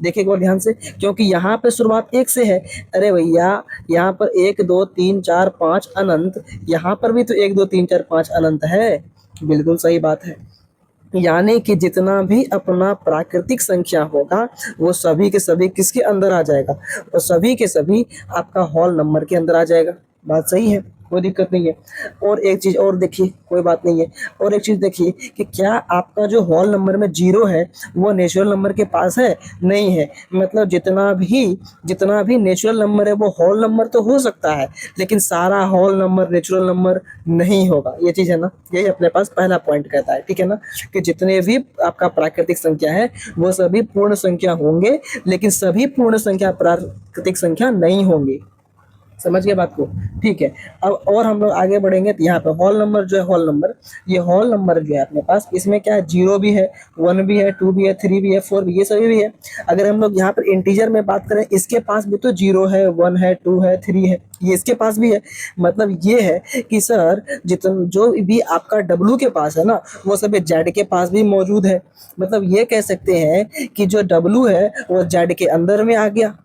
देखिए एक बार ध्यान से, क्योंकि यहाँ पे शुरुआत 1 से है। अरे भैया, यहाँ पर 1 2 3 4 5 अनंत, यहाँ पर भी तो 1 2 3 4 5 अनंत है। बिल्कुल सही बात है। यानी कि जितना भी अपना प्राकृतिक संख्या होगा वो सभी के सभी किसके अंदर आ जाएगा? और सभी के सभी आपका होल नंबर के अंदर आ जाएगा। बात सही है, कोई दिक्कत नहीं है। और एक चीज़ और देखिए, कोई बात नहीं है, और एक चीज़ देखिए कि क्या आपका जो होल नंबर में 0 है वो नेचुरल नंबर के पास है? नहीं है। मतलब जितना भी नेचुरल नंबर है वो होल नंबर तो हो सकता है, लेकिन सारा होल नंबर नेचुरल नंबर नहीं होगा। ये चीज़ है ना, यही अपने पास पहला पॉइंट कहता है। ठीक है ना, कि जितने भी आपका प्राकृतिक संख्या है वो सभी पूर्ण संख्या होंगे, लेकिन सभी पूर्ण संख्या प्राकृतिक संख्या नहीं होंगी। समझ गए बात को? ठीक है। अब और हम लोग आगे बढ़ेंगे तो यहाँ पे होल नंबर जो है, होल नंबर, ये होल नंबर जो है अपने पास, इसमें क्या है? 0 भी है, 1 भी है, 2 भी है, 3 भी है, 4 भी, ये सभी भी है। अगर हम लोग यहाँ पर इंटीजर में बात करें, इसके पास भी तो 0 है, 1 है, 2 है, 3 है, ये इसके पास भी है। मतलब ये है कि सर जितना जो भी आपका W के पास है ना, वो सभी Z के पास भी मौजूद है। मतलब ये कह सकते हैं कि जो W है वो Z के अंदर में आ गया,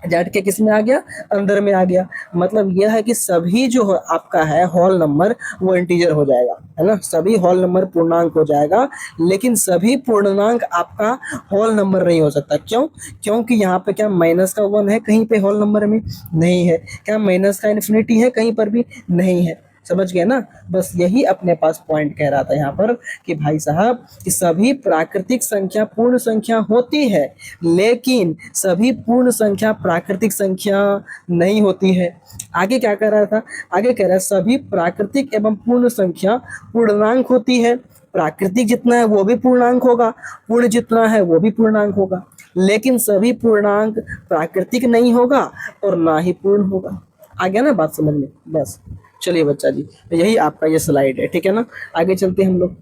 जेड के किस में आ गया? अंदर में आ गया। मतलब यह है कि सभी जो आपका है होल नंबर वो इंटीजर हो जाएगा, है ना, सभी होल नंबर पूर्णांक हो जाएगा। लेकिन सभी पूर्णांक आपका होल नंबर नहीं हो सकता। क्यों? क्योंकि यहाँ पे क्या माइनस का 1 है कहीं पे होल नंबर में? नहीं है। क्या माइनस का इन्फिनिटी है कहीं पर भी? नहीं है। समझ गए ना? बस यही अपने पास पॉइंट कह रहा था यहाँ पर कि भाई साहब कि सभी प्राकृतिक संख्या पूर्ण संख्या होती है, लेकिन सभी पूर्ण संख्या प्राकृतिक संख्या नहीं होती है। आगे क्या कह रहा था? आगे कह रहा है सभी प्राकृतिक एवं पूर्ण संख्या पूर्णांक होती है। प्राकृतिक जितना है वो भी पूर्णांक होगा, पूर्ण जितना है वो भी पूर्णांक होगा, लेकिन सभी पूर्णांक प्राकृतिक नहीं होगा और ना ही पूर्ण होगा। आ गया ना बात समझ में? बस चलिए बच्चा जी, यही आपका ये स्लाइड है। ठीक है ना, आगे चलते हैं हम लोग।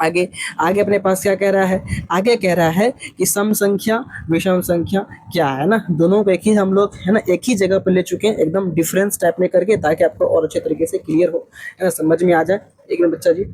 आगे आगे अपने पास क्या कह रहा है? आगे कह रहा है कि सम संख्या विषम संख्या क्या है ना, दोनों को एक ही हम लोग है ना एक ही जगह पर ले चुके हैं, एकदम डिफरेंस टाइप में करके, ताकि आपको और अच्छे तरीके से क्लियर हो, है ना, समझ में आ जाए। एक मिनट बच्चा जी।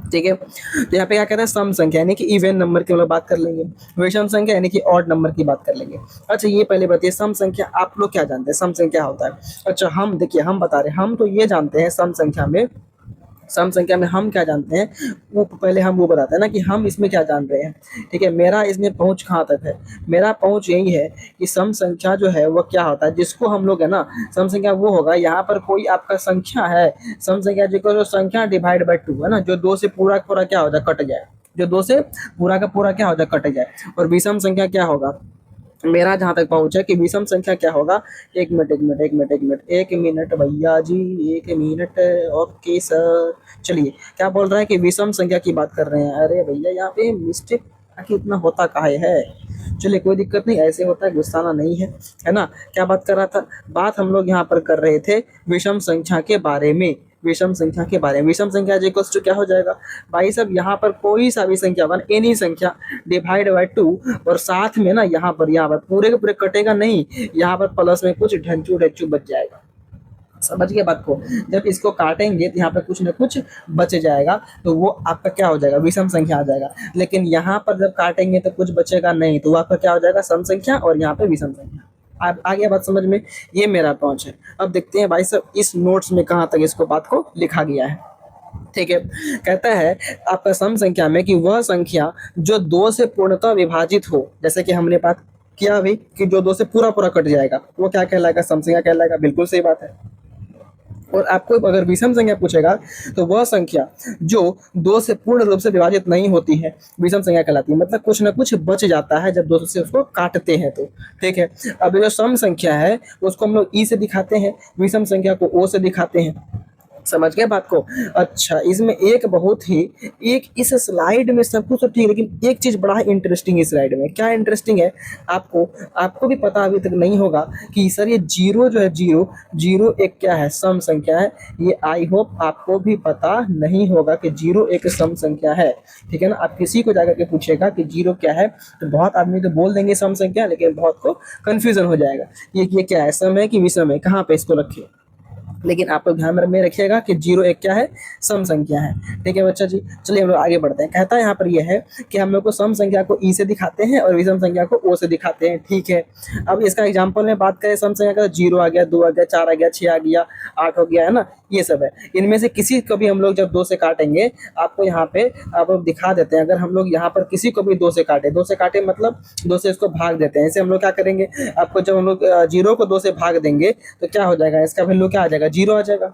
ठीक है, तो यहाँ पे क्या कहता है? सम संख्या यानी कि इवन नंबर की हम लोग बात कर लेंगे, विषम संख्या यानी कि ऑड नंबर की बात कर लेंगे। अच्छा ये पहले बताइए, सम संख्या आप लोग क्या जानते हैं? सम संख्या होता है, अच्छा हम देखिए, हम बता रहे हैं, हम तो ये जानते हैं सम संख्या में हम क्या जानते हैं, वो पहले हम वो बताते हैं ना कि हम इसमें क्या जान रहे हैं। ठीक है, मेरा इसमें पहुंच कहाँ तक है? मेरा पहुंच यही है कि सम संख्या जो है वो क्या होता है, जिसको हम लोग है ना, सम संख्या वो होगा, यहाँ पर कोई आपका संख्या है, सम संख्या जो संख्या डिवाइड बाय 2 है ना, जो 2 से पूरा पूरा क्या हो जाए? कट जाए, जो 2 से पूरा का पूरा क्या हो जाए? कट जाए। और विषम संख्या क्या होगा? मेरा जहाँ तक पहुँच है कि विषम संख्या क्या होगा, एक मिनट भैया जी, एक मिनट। ओके सर, चलिए, क्या बोल रहा है कि विषम संख्या की बात कर रहे हैं? अरे भैया यहाँ पे मिस्टेक आखिर इतना होता काहे है? चलिए कोई दिक्कत नहीं, ऐसे होता है, गुस्साना नहीं है ना। क्या बात कर रहा था? बात हम लोग यहाँ पर कर रहे थे विषम संख्या के बारे में, विषम संख्या के बारे में। विषम संख्या इक्वल्स टू क्या हो जाएगा भाई साहब? यहाँ पर कोई सा भी संख्या वन, एनी संख्या डिवाइड बाय 2, और साथ में ना यहाँ पर पूरे के पूरे कटेगा नहीं, यहाँ पर प्लस में कुछ ढंचू ढंचू बच जाएगा। समझ गए बात को? जब इसको काटेंगे तो यहाँ पे कुछ ना कुछ बच जाएगा, तो वो आपका क्या हो जाएगा? विषम संख्या आ जाएगा। लेकिन यहाँ पर जब काटेंगे तो कुछ बचेगा नहीं, तो वो आपका क्या हो जाएगा? सम संख्या, और यहाँ पे विषम संख्या। अब आ गया बात समझ में? ये मेरा पहुंच है। अब देखते हैं भाई साहब इस नोट्स में कहाँ तक इसको बात को लिखा गया है। ठीक है। कहता है आपका सम संख्या में कि वह संख्या जो 2 से पूर्णतः विभाजित हो, जैसे कि हमने बात किया अभी कि जो 2 से पूरा पूरा कट जाएगा वो क्या कहलाएगा, सम संख्या कहलाएगा। बिल्कुल सही बात है। और आपको अगर विषम संख्या पूछेगा तो वह संख्या जो 2 से पूर्ण रूप से विभाजित नहीं होती है विषम संख्या कहलाती है। मतलब कुछ ना कुछ बच जाता है जब 2 से उसको काटते हैं तो। ठीक है। अब जो सम संख्या है उसको हम लोग ई से दिखाते हैं, विषम संख्या को ओ से दिखाते हैं। समझ गए बात को। अच्छा, इसमें एक बहुत ही एक इस स्लाइड में सब कुछ तो ठीक है, लेकिन एक चीज बड़ा इंटरेस्टिंग है स्लाइड में। क्या इंटरेस्टिंग है, आपको आपको भी पता अभी तक नहीं होगा कि सर ये जीरो जो है, जीरो जीरो एक क्या है, सम संख्या है। ये आई होप आपको भी पता नहीं होगा कि जीरो एक सम संख्या है। ठीक है ना। आप किसी को जाकर के पूछेगा कि जीरो क्या है तो बहुत आदमी तो बोल देंगे सम संख्या, लेकिन बहुत को कंफ्यूजन हो जाएगा ये क्या है, सम है कि विषम है, कहाँ पे इसको रखे। लेकिन आप लोग ध्यान में रखिएगा कि जीरो एक क्या है, सम संख्या है। ठीक है बच्चा जी। चलिए हम लोग आगे बढ़ते हैं। कहता है यहाँ पर यह है कि हम लोग को सम संख्या को ई से दिखाते हैं और विषम संख्या को ओ से दिखाते हैं। ठीक है। अब इसका एग्जाम्पल में बात करें सम संख्या का, जीरो आ गया, 2 आ गया, 4 आ गया, 6 आ गया, 8 हो गया, है ना, ये सब है। इनमें से किसी को भी हम लोग जब 2 से काटेंगे, आपको यहाँ पे आप लोग दिखा देते हैं। अगर हम लोग यहाँ पर किसी को भी 2 से काटे, 2 से काटे मतलब 2 से इसको भाग देते हैं। इसे हम लोग क्या करेंगे, आपको जब हम लोग जीरो को 2 से भाग देंगे तो क्या हो जाएगा, इसका वैल्यू क्या आ जाएगा, जीरो आ जाएगा।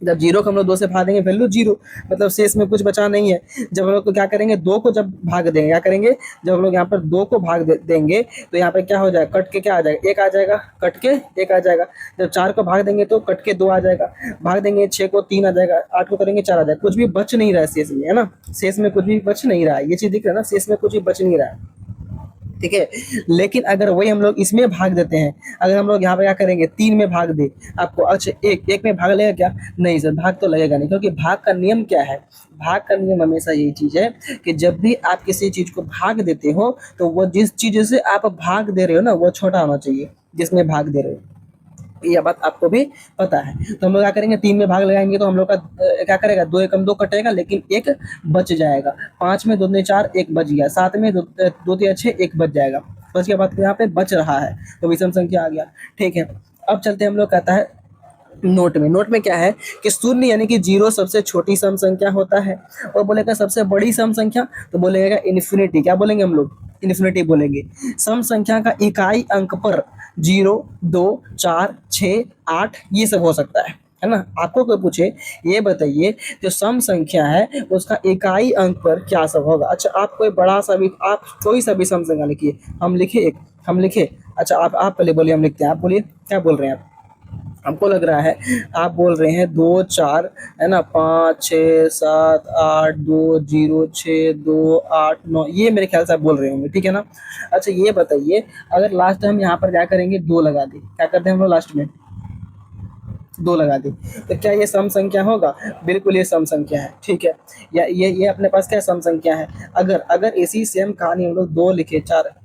जब जीरो को हम लोग 2 से भाग देंगे वैल्यू जीरो, मतलब शेष में कुछ बचा नहीं है। जब हम लोग को क्या करेंगे, 2 को जब भाग देंगे, क्या करेंगे, जब हम लोग यहाँ पर 2 को भाग देंगे तो यहाँ पर क्या हो जाएगा, कट के क्या आ जाएगा, 1 आ जाएगा, कट के 1 आ जाएगा। जब 4 को भाग देंगे तो कट के 2 आ जाएगा, भाग देंगे 6 को 3 आ जाएगा, 8 को करेंगे 4 आ जाएगा। कुछ भी बच नहीं रहा है शेष में, है ना, शेष में कुछ भी बच नहीं रहा है, ये चीज दिख रहा है ना, शेष में कुछ भी बच नहीं रहा है। ठीक है। लेकिन अगर वही हम लोग इसमें भाग देते हैं, अगर हम लोग यहाँ पे क्या करेंगे, 3 में भाग दे आपको, अच्छा एक में भाग लगेगा क्या, नहीं सर भाग तो लगेगा नहीं, क्योंकि भाग का नियम क्या है, भाग का नियम हमेशा यही चीज है कि जब भी आप किसी चीज को भाग देते हो तो वो जिस चीज से आप भाग दे रहे हो ना वो छोटा होना चाहिए जिसमें भाग दे रहे हो। यह बात आपको भी पता है। तो हम लोग क्या करेंगे, 3 में भाग लगाएंगे तो हम लोग का क्या करेगा, 2 एकम 2 कटेगा, लेकिन 1 बच जाएगा। 5 में 2 दूनी 4, 1 बच गया। 7 में 2 तिया 6, 1 बच जाएगा। बच के बाद यहाँ पे बच रहा है तो विषम संख्या आ गया। ठीक है। अब चलते हम लोग, कहता है नोट में, नोट में क्या है कि शून्य यानी कि जीरो सबसे छोटी सम संख्या होता है, और बोलेगा सबसे बड़ी सम संख्या तो बोलेगा इन्फिनिटी। क्या बोलेंगे हम लोग, इन्फिनिटी बोलेंगे। सम संख्या का इकाई अंक पर 0, 2, 4, 6, 8 ये सब हो सकता है ना। आपको कोई पूछे ये बताइए जो सम संख्या है उसका इकाई अंक पर क्या सब होगा। अच्छा, आप कोई बड़ा सा भी, आप कोई सा भी सम संख्या लिखिए, हम लिखे एक, हम लिखे। अच्छा आप पहले बोलिए, हम लिखते हैं, आप बोलिए क्या बोल रहे हैं आप। हमको लग रहा है आप बोल रहे हैं 2, 4, है ना, 5, 6, 7, 8, 2, 0, 6, 2, 8, 9, ये मेरे ख्याल से आप बोल रहे होंगे। ठीक है ना। अच्छा ये बताइए, अगर लास्ट हम यहाँ पर क्या करेंगे, 2 लगा दें, क्या करते हैं हम लोग लास्ट में 2 लगा दें, तो क्या ये सम संख्या होगा, बिल्कुल ये सम संख्या है। ठीक है। या ये अपने पास क्या सम संख्या है। अगर अगर इसी सेम कहानी हम लोग 2 लिखे, 4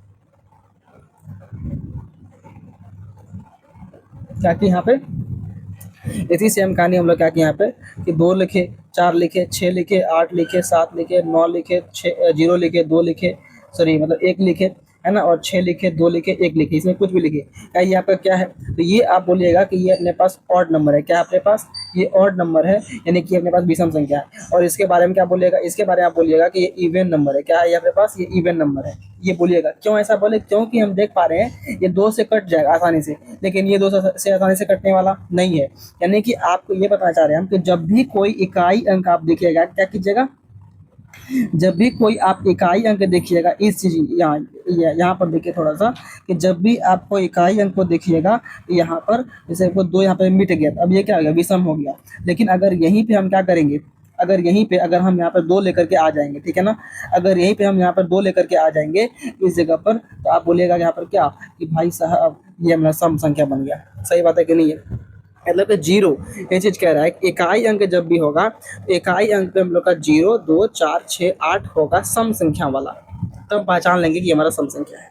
क्या कि यहाँ पे इसी सेम कहानी हम लोग क्या किए यहाँ पे कि 2 लिखे, 4 लिखे, 6 लिखे, 8 लिखे, 7 लिखे, 9 लिखे, 0 लिखे, 2 लिखे, सॉरी मतलब 1 लिखे, है ना, और 6 लिखे, 2 लिखे, 1 लिखे, इसमें कुछ भी लिखे। क्या ये आपका क्या है, तो ये आप बोलिएगा कि ये अपने पास ऑड नंबर है। क्या अपने पास ये ऑड नंबर है, यानी कि अपने पास विषम संख्या है। और इसके बारे में क्या बोलिएगा, इसके बारे में आप बोलिएगा कि ये इवन नंबर है। क्या है ये अपने पास, ये इवन नंबर है, ये बोलिएगा। क्यों ऐसा बोले, क्योंकि हम देख पा रहे हैं ये 2 से कट जाएगा आसानी से, लेकिन ये 2 से आसानी से कटने वाला नहीं है। यानी कि आपको ये बताना चाह रहे हैं हम कि जब भी कोई इकाई अंक आप देखिएगा, क्या कीजिएगा, जब भी कोई आप इकाई अंक देखिएगा, इस चीज यहाँ पर देखिए थोड़ा सा, कि जब भी आपको इकाई अंक को देखिएगा यहाँ पर, जैसे वो 2 यहाँ पे मिट गया, अब ये क्या हो गया, विषम हो गया। लेकिन अगर यहीं पे हम क्या करेंगे, अगर यहीं पे अगर हम यहाँ पर 2 लेकर के आ जाएंगे, ठीक है ना, अगर यहीं पे हम यहाँ पर 2 लेकर के आ जाएंगे इस जगह पर, तो आप बोलिएगा यहाँ पर क्या कि भाई साहब ये हमारा सम संख्या बन गया। सही बात है कि नहीं है। मतलब कि जीरो, ये चीज कह रहा है कि इकाई अंक जब भी होगा, इकाई अंक पे हम लोग का 0, 2, 4, 6, 8 होगा सम संख्या वाला, तब पहचान लेंगे कि हमारा सम संख्या है।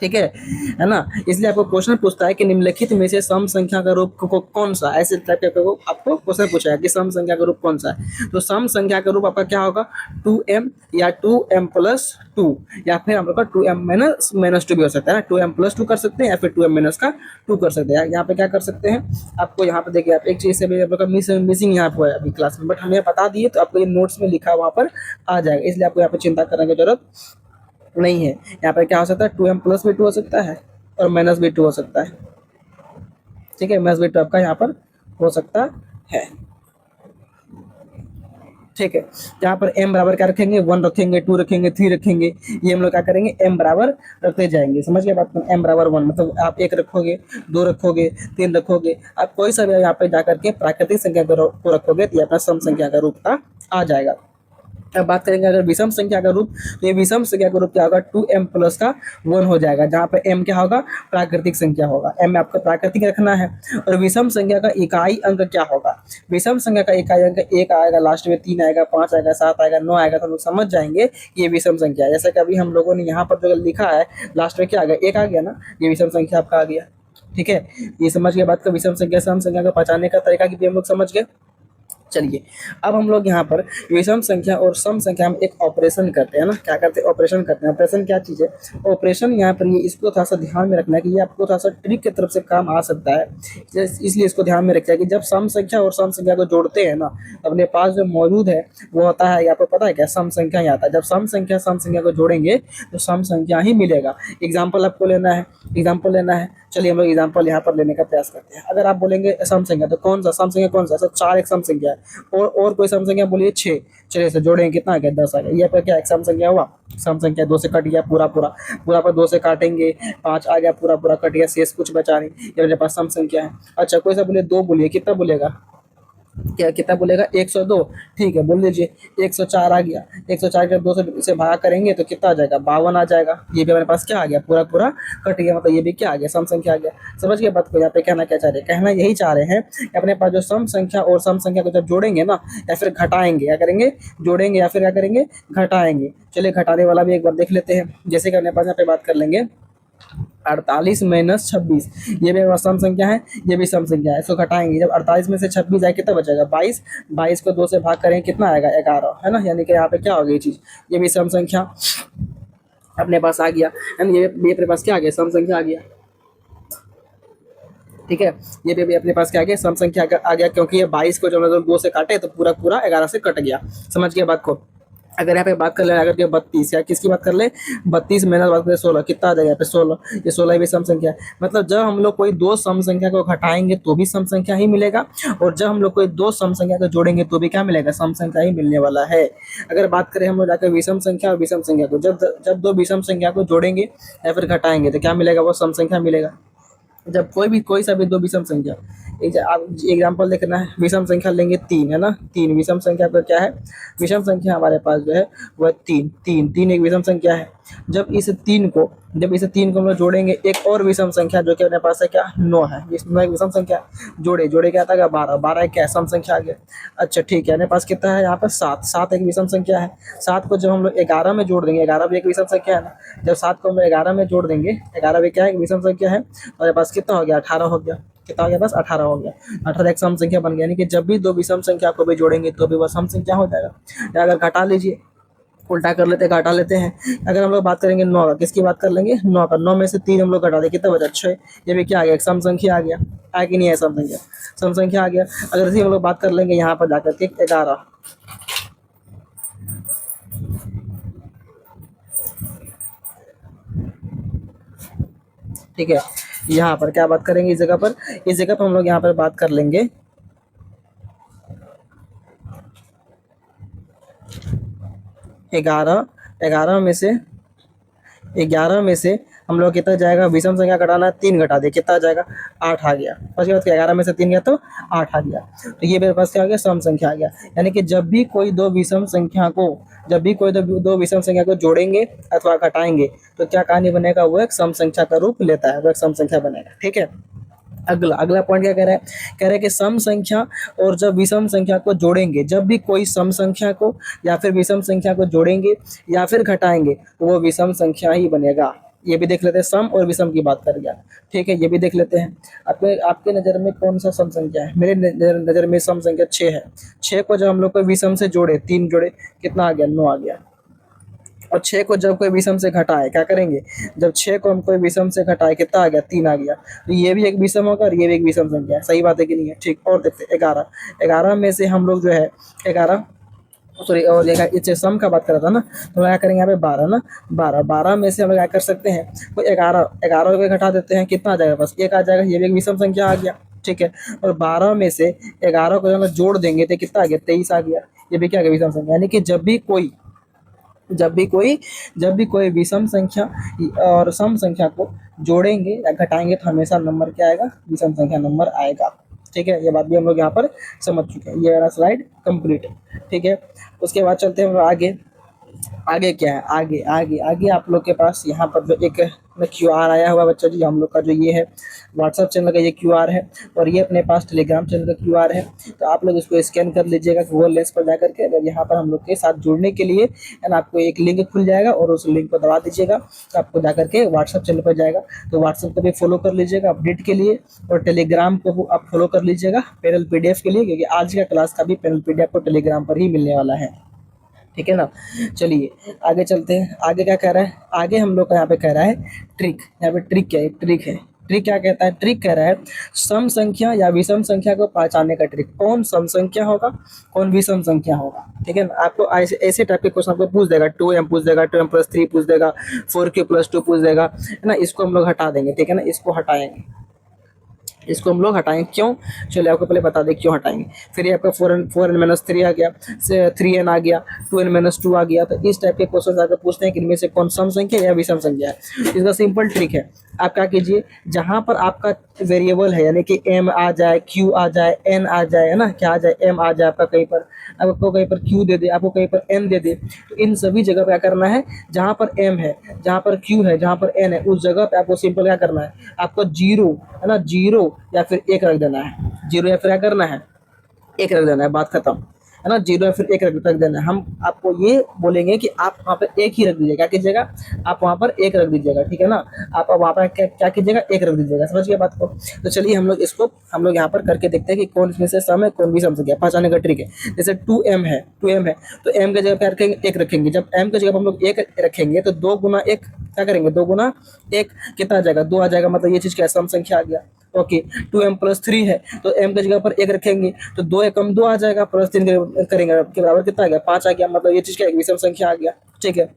ठीक है ना। इसलिए आपको क्वेश्चन पूछता है कि निम्नलिखित में से सम संख्या का रूप कौन सा, ऐसे टाइप के आपको क्वेश्चन पूछा है कि सम संख्या का रूप कौन सा है। तो सम संख्या का रूप आपका क्या होगा, 2m या 2m+2, या फिर हम लोग का 2m-2 भी हो सकता है, 2m+2 कर सकते हैं या फिर 2m-2 कर सकते हैं। यहाँ पे क्या कर सकते हैं, आपको यहाँ पे देखिए, आप एक चीज़ से भी आप लोग का मिसिंग यहाँ पे है अभी क्लास में, बट हमें बता दिए तो आपको ये नोट्स में लिखा वहाँ पर आ जाएगा, इसलिए आपको यहाँ पे चिंता करने की जरूरत नहीं है। यहाँ पर क्या हो सकता है, 2m+2 हो सकता है और -2 हो सकता है। ठीक है, -2 आपका यहाँ पर हो सकता है। ठीक है, यहाँ पर m बराबर क्या रखेंगे, 1 रखेंगे, 2 रखेंगे, 3 रखेंगे, ये हम लोग क्या करेंगे, m बराबर रखते जाएंगे। समझ गए बात, m बराबर 1 मतलब आप 1 रखोगे, 2 रखोगे, 3 रखोगे, आप कोई सा भी यहाँ पे जाकर के प्राकृतिक संख्या को रखोगे तो ये अपना सम संख्या का रूप का आ जाएगा। अब बात करेंगे अगर विषम संख्या का रूप, तो ये विषम संख्या का रूप क्या होगा, 2m+1 हो जाएगा, जहाँ पे m क्या होगा, प्राकृतिक संख्या होगा, m आपका प्राकृतिक रखना है। और विषम संख्या का इकाई अंक क्या होगा, विषम संख्या का इकाई अंक 1 आएगा, लास्ट में 3 आएगा, 5 आएगा, 7 आएगा, 9 आएगा, तो हम लोग समझ जाएंगे कि ये विषम संख्या है। जैसे कि अभी हम लोगों ने यहाँ पर जो लिखा है लास्ट में क्या आ गया, 1 आ गया ना, ये विषम संख्या आपका आ गया। ठीक है, ये समझ के बाद का विषम संख्या सम संख्या को पहचानने का तरीका भी हम लोग समझ गए। चलिए अब हम लोग यहाँ पर विषम संख्या और सम संख्या में एक ऑपरेशन करते हैं ना, क्या करते हैं, ऑपरेशन करते हैं। ऑपरेशन क्या चीज़ है, ऑपरेशन यहाँ पर ये इसको थोड़ा सा ध्यान में रखना है कि ये आपको थोड़ा सा ट्रिक की तरफ से काम आ सकता है, इसलिए इसको ध्यान में रखिए कि जब सम संख्या और सम संख्या को जोड़ते हैं ना, अपने पास जो मौजूद है वो होता है, आपको पता है क्या, सम संख्या ही आता है। जब सम संख्या को जोड़ेंगे तो सम संख्या ही मिलेगा। एग्जाम्पल आपको लेना है, एग्जाम्पल लेना है, चलिए हम लोग एग्जाम्पल यहाँ पर लेने का प्रयास करते हैं। अगर आप बोलेंगे सम संख्या, तो कौन सा सम संख्या, कौन सा, 4 एक सम संख्या है, और कोई सम संख्या बोलिए 6, चलिए इसे जोड़ेंगे कितना आ गया, 10 आ गया। ये पर क्या एक सम संख्या हुआ, सम संख्या 2 से कट गया, पूरा पर 2 से काटेंगे, 5 आ गया, पूरा कट गया, शेष कुछ बचा नहीं, ये मेरे पास सम संख्या है। अच्छा कोई सा बोले 2 बोलिए, कितना बोलेगा, क्या कितना बोलेगा, 102, ठीक है बोल लीजिए, 104 आ गया, 104 के 2 से भागा करेंगे तो कितना आ जाएगा, 52 आ जाएगा। ये भी हमारे पास क्या आ गया, पूरा कट गया, मतलब ये भी क्या आ गया, सम संख्या आ गया। समझ गए बात को, यहाँ पे कहना क्या चाह रहे हैं, कहना यही चाह रहे हैं कि अपने पास जो सम संख्या और सम संख्या को जब जोड़ेंगे ना, या फिर घटाएंगे, क्या करेंगे, जोड़ेंगे या फिर क्या करेंगे, घटाएंगे। चलिए घटाने वाला भी एक बार देख लेते हैं, जैसे कि अपने पास यहाँ पे बात कर लेंगे 48 - 26, ये भी सम संख्या है, ये भी सम संख्या है। इसको घटाएंगे, जब 48 में से 26 जाए कितना बचेगा, 22, 22 को 2 से भाग करेंगे कितना आएगा, 11, है ना। यानी कि यहाँ पे क्या हो गई चीज़, ये भी सम संख्या अपने पास आ गया, है ना, ये अपने पास क्या आ गया, सम संख्या आ गया। ठीक है, ये भी अपने पास क्या आ गया, सम संख्या आ गया, क्योंकि ये 22 को जब हम 2 से काटे तो पूरा 11 से कट गया। समझ गए बात को। अगर यहाँ पे बात कर ले, अगर के 32 या किसकी बात कर ले, 32 में बात करें 16, कितना आ जाएगा यहाँ पे 16, ये 16 भी सम संख्या है। मतलब जब हम लोग कोई 2 सम संख्या को घटाएंगे तो भी सम संख्या ही मिलेगा, और जब हम लोग कोई 2 सम संख्या को जोड़ेंगे तो भी क्या मिलेगा, सम संख्या ही मिलने वाला है। अगर बात करें हम लोग जाकर विषम संख्या और विषम संख्या को, जब 2 विषम संख्या को जोड़ेंगे या फिर घटाएंगे तो क्या मिलेगा, वो सम संख्या मिलेगा। जब कोई सा भी 2 विषम संख्या, आप एग्जाम्पल देखना है, विषम संख्या लेंगे 3, है ना, 3 विषम संख्या पर क्या है, विषम संख्या हमारे पास जो है वह 3 एक विषम संख्या है। जब इस 3 को हम लोग जोड़ेंगे एक और विषम संख्या जो कि अपने पास है क्या, 9 है, इसमें एक विषम संख्या जोड़े क्या आता है, 12 क्या सम संख्या आ गया। अच्छा ठीक है, अपने पास कितना है यहाँ पर 7 एक विषम संख्या है। 7 को जब हम लोग 11 में जोड़ देंगे, 11 भी एक विषम संख्या है ना, जब 7 को हम 11 में जोड़ देंगे, 11 भी क्या है, एक विषम संख्या है, हमारे पास कितना हो गया, 18 हो गया। कितना हो गया, बस 18 हो गया, 18 एक सम संख्या बन गया। यानी कि जब भी 2 विषम संख्या को भी जोड़ेंगे तो भी वह सम संख्या हो जाएगा। या अगर घटा लीजिए, उल्टा कर लेते हैं, घटा लेते हैं। अगर हम लोग बात करेंगे 9 का, किसकी बात कर लेंगे, 9 का, 9 में से 3 हम लोग घटा दें, कितना बचा, 6, ये भी क्या आ गया, एक सम संख्या आ गया, है कि नहीं है, सम संख्या आ गया। अगर इसी हम लोग बात कर लेंगे यहाँ पर जाकर के 11, ठीक है, यहाँ पर क्या बात करेंगे, इस जगह पर हम लोग यहाँ पर बात कर लेंगे 11 में से हम लोग कितना जाएगा, विषम संख्या घटाना, 3 घटा दे, कितना आ जाएगा, 8 आ गया। उसके बाद 11 में से 3 गया तो 8 आ गया। तो ये मेरे पास क्या आ गया, सम संख्या आ गया। यानी कि जब भी कोई दो विषम संख्या को जोड़ेंगे अथवा घटाएंगे तो क्या कहानी बनेगा, वो एक सम संख्या का रूप लेता है, वो एक सम संख्या बनेगा। ठीक है, अगला पॉइंट क्या कह रहा है, कि सम संख्या और जब विषम संख्या को जोड़ेंगे, जब भी कोई सम संख्या को या फिर विषम संख्या को जोड़ेंगे या फिर घटाएंगे तो वो विषम संख्या ही बनेगा। ये भी देख लेते हैं, सम और विषम की बात कर गया। ठीक है, ये भी देख लेते हैं। आपके आपके नज़र में कौन सा सम संख्या है? मेरे नज़र में सम संख्या 6 है। 6 को जब हम लोग को विषम से जोड़े, 3 जोड़े, कितना आ गया? 9 आ गया। और 6 को जब कोई विषम से घटाए, क्या करेंगे? जब 6 को हम कोई विषम से घटाए, कितना आ गया? 3 आ गया। तो ये भी एक विषम होगा और ये भी एक विषम संख्या है। सही बात है कि नहीं है? ठीक। और देखते हैं 11। 11 में से हम लोग जो है 11, सॉरी, और ये सम का बात कर रहा था ना, तो क्या करेंगे यहाँ पे? 12 ना। 12 में से हम लोग क्या कर सकते हैं? कोई 11 को घटा देते हैं, कितना आ जाएगा? बस 1 आ जाएगा। ये भी एक विषम संख्या आ गया। ठीक है। और 12 में से 11 को जब हम जोड़ देंगे तो कितना आ गया? 23 आ गया। ये भी क्या आ गया? विषम संख्या। यानी कि जब भी कोई विषम संख्या और सम संख्या को जोड़ेंगे या घटाएंगे तो हमेशा नंबर क्या आएगा? विषम संख्या नंबर आएगा। ठीक है, ये बात भी हम लोग यहाँ पर समझ चुके हैं। ये वाला स्लाइड कंप्लीट है। ठीक है, उसके बाद चलते हैं हम आगे। आगे क्या है? आगे आप लोग के पास यहाँ पर जो एक QR आया हुआ बच्चा जी, हम लोग का जो ये है व्हाट्सएप चैनल का ये QR है, और ये अपने पास टेलीग्राम चैनल का QR है। तो आप लोग इसको स्कैन कर लीजिएगा गूगल लेंस पर जाकर के, और यहाँ पर हम लोग के साथ जुड़ने के लिए एंड आपको एक लिंक खुल जाएगा, और उस लिंक को दबा दीजिएगा तो आपको जाकर के व्हाट्सएप चैनल पर जाएगा। तो व्हाट्सएप को भी फॉलो कर लीजिएगा अपडेट के लिए, और टेलीग्राम को आप फॉलो कर लीजिएगा पैरेलल PDF के लिए, क्योंकि आज का क्लास का भी पैरेलल PDF आपको टेलीग्राम पर ही मिलने वाला है। ठीक है ना। चलिए आगे चलते हैं। आगे क्या कह रहा है? आगे हम लोग का यहाँ पे कह रहा है ट्रिक। यहाँ पे ट्रिक क्या है? ट्रिक है। ट्रिक क्या कहता है? ट्रिक कह रहा है सम संख्या या विषम संख्या को पहचानने का ट्रिक। कौन सम संख्या होगा, कौन विषम संख्या होगा? ठीक है ना। आपको ऐसे टाइप के क्वेश्चन आपको पूछ देगा। 2m पूछ देगा, 2m+3 पूछ देगा, 4q+2 पूछ देगा, है ना। इसको हम लोग हटा देंगे। ठीक है ना, इसको हटाएंगे, इसको हम लोग हटाएंगे। क्यों? चलिए आपको पहले बता दें क्यों हटाएंगे। फिर ये आपका 4n-3 आ गया, 3n आ गया, 2n-2 आ गया। तो इस टाइप के क्वेश्चन आकर पूछते हैं कि इनमें से कौन सम संख्या या विषम संख्या है। इसका सिंपल ट्रिक है, आप क्या कीजिए, जहाँ पर आपका वेरिएबल है, यानी कि m आ जाए, q आ जाए, n आ जाए, है ना, क्या आ जाए? m आ जाए आपका कहीं पर, आपको कहीं पर q दे दे, आपको कहीं पर n दे दे, तो इन सभी जगह पे क्या करना है? जहाँ पर m है, जहाँ पर q है, जहाँ पर n है, उस जगह पे आपको सिंपल क्या करना है? आपको 0, है ना, 0 या फिर 1 रख देना है। 0 या फिर क्या करना है? 1 रख देना है, बात खत्म, है ना। 0 या फिर 1 रख देना है। हम आपको ये बोलेंगे कि आप वहाँ पर 1 ही रख दीजिएगा। क्या कीजिएगा? आप वहाँ पर 1 रख दीजिएगा। ठीक है ना, आप वहाँ पर क्या कीजिएगा? 1 रख दीजिएगा। समझ गए बात को? तो चलिए हम लोग इसको यहाँ पर करके देखते हैं कि कौन इसमें से सम है, कौन भी सम संख्या। पहचानने का ट्रिक है। जैसे 2m है, तो m की जगह पे रखेंगे 1 रखेंगे। जब m की जगह पर हम लोग 1 रखेंगे तो 2 गुना 1 क्या करेंगे? 2 गुना 1 कितना आ जाएगा? 2 आ जाएगा। मतलब ये चीज़ क्या? सम संख्या आ गया। ओके। 2m+3 है, तो m की जगह पर 1 रखेंगे तो 2 एकम 2 आ जाएगा, +3 करेंगे के बराबर कितना आ गया? 5 आ गया। मतलब ये चीज़ क्या? एक विषम संख्या आ गया। ठीक है,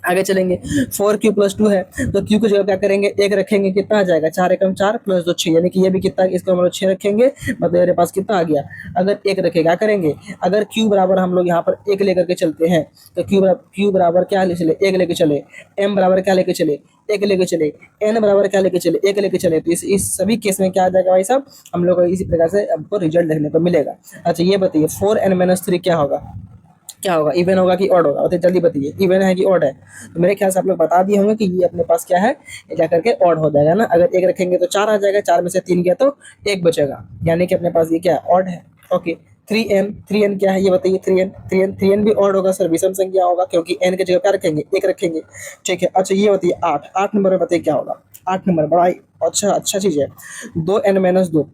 आगे चलेंगे। 4q+2 है, तो q की जगह क्या करेंगे? 1 रखेंगे, कितना आ जाएगा? 4 एकम 4 +2 6, यानी कि ये भी कितना? इसको हम लोग 6 रखेंगे, मतलब मेरे पास कितना आ गया? अगर 1 रखेगा क्या करेंगे? अगर q बराबर हम लोग यहाँ पर 1 लेकर के चलते हैं, तो q बराबर क्या ले चले? 1 लेके चले। m बराबर क्या लेके चले? 1 लेके चले। n बराबर क्या लेके चले? 1 लेके चले। तो इस सभी केस में क्या आ जाएगा भाई साहब? हम लोग को इसी प्रकार से आपको रिजल्ट देखने को मिलेगा। अच्छा ये बताइए 4n-3 क्या होगा? क्या होगा? इवन होगा कि ऑड होगा? तो जल्दी बताइए, इवन है कि ऑड है? तो मेरे ख्याल से आप लोग बता दिए होंगे कि ये अपने पास क्या है, ये जा करके ऑड हो जाएगा ना। अगर 1 रखेंगे तो 4 आ जाएगा, 4 में से 3 गया तो 1 बचेगा, यानी कि अपने पास ये क्या है? ऑड है। ओके। 3n क्या है ये बताइए? 3n भी ऑड होगा सर, विषम संख्या होगा, क्योंकि n की जगह क्या रखेंगे? 1 रखेंगे। ठीक है। अच्छा ये बताइए 8 नंबर में बताइए क्या होगा? 8 नंबर बड़ा ही अच्छा चीज़ है। 2n-2,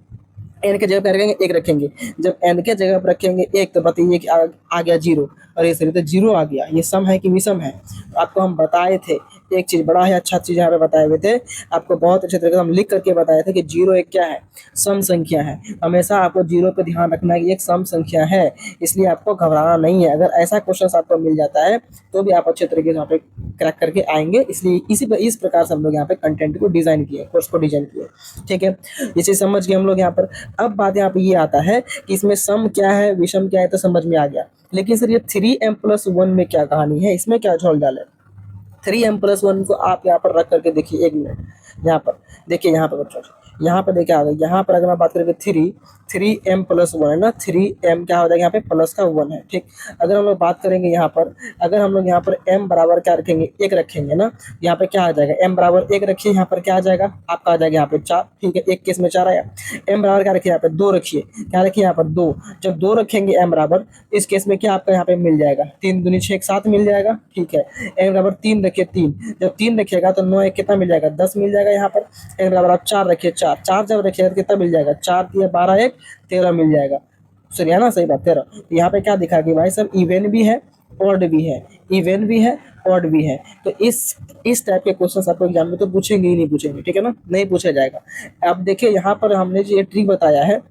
एन के जगह पे रखेंगे 1 रखेंगे। जब एन के जगह पर रखेंगे 1 तो बताइए कि आ गया 0, और ये सही तो 0 आ गया। ये सम है कि विषम है? आपको हम बताए थे एक चीज़, बड़ा ही अच्छा चीज़ यहाँ पे बताए हुए थे आपको, बहुत अच्छे तरीके से हम लिख करके बताए थे कि 0 एक क्या है? सम संख्या है। हमेशा आपको 0 पे ध्यान रखना है कि एक सम संख्या है, इसलिए आपको घबराना नहीं है। अगर ऐसा क्वेश्चन आपको मिल जाता है तो भी आप अच्छे तरीके से यहाँ पे क्रैक करके आएंगे। इसलिए इस प्रकार से हम लोग यहाँ पे कंटेंट को डिज़ाइन किए, कोर्स को डिज़ाइन किए। ठीक है, ये चीज़ समझ गए हम लोग यहाँ पर। अब बात यहाँ पे ये आता है कि इसमें सम क्या है, विषम क्या है, तो समझ में आ गया। लेकिन सर ये 3m+1 में क्या कहानी है, इसमें क्या झोल डाल है? 3m+1 को आप यहाँ पर रख करके देखिए 1 मिनट। यहाँ पर देखिए, यहाँ पर बच्चों, यहाँ पर देखिए आ गया। यहाँ पर अगर मैं बात करेंगे 3m+1 है ना, 3m क्या हो जाएगा यहाँ पे प्लस का 1 है, ठीक। अगर हम लोग बात करेंगे यहाँ पर, अगर हम लोग यहाँ पर m बराबर क्या रखेंगे, 1 रखेंगे ना, यहाँ पे क्या आ जाएगा, m बराबर 1 रखिए, यहाँ पर क्या आ जाएगा आपका, आ जाएगा यहाँ पे 4, ठीक है, एक केस में 4 आया। m बराबर क्या रखिए, यहाँ पे 2 रखिए, क्या रखिए यहाँ पर 2, जब 2 रखेंगे m बराबर, इस केस में क्या आपका यहाँ पे मिल जाएगा, 3 दूनी 6 एक साथ मिल जाएगा, ठीक है। m बराबर 3 रखिए, 3, जब 3 रखिएगा तो 9 एक कितना मिल जाएगा, 10 मिल जाएगा यहाँ पर। m बराबर आप 4 रखिए, 4, 4 जब रखिएगा तो कितना मिल जाएगा, 4 3 12 1 13 मिल जाएगा, सही है ना, सही बात 13। यहाँ पे क्या दिखा कि भाई सब इवन भी है, ऑड भी है, इवन भी है, ऑड भी है। तो इस टाइप के क्वेश्चंस आपको एग्जाम में तो पूछेंगे ही नहीं पूछेंगे, ठीक है ना, नहीं पूछा जाएगा। अब देखिए यहाँ पर हमने जो ये ट्रिक बताया है,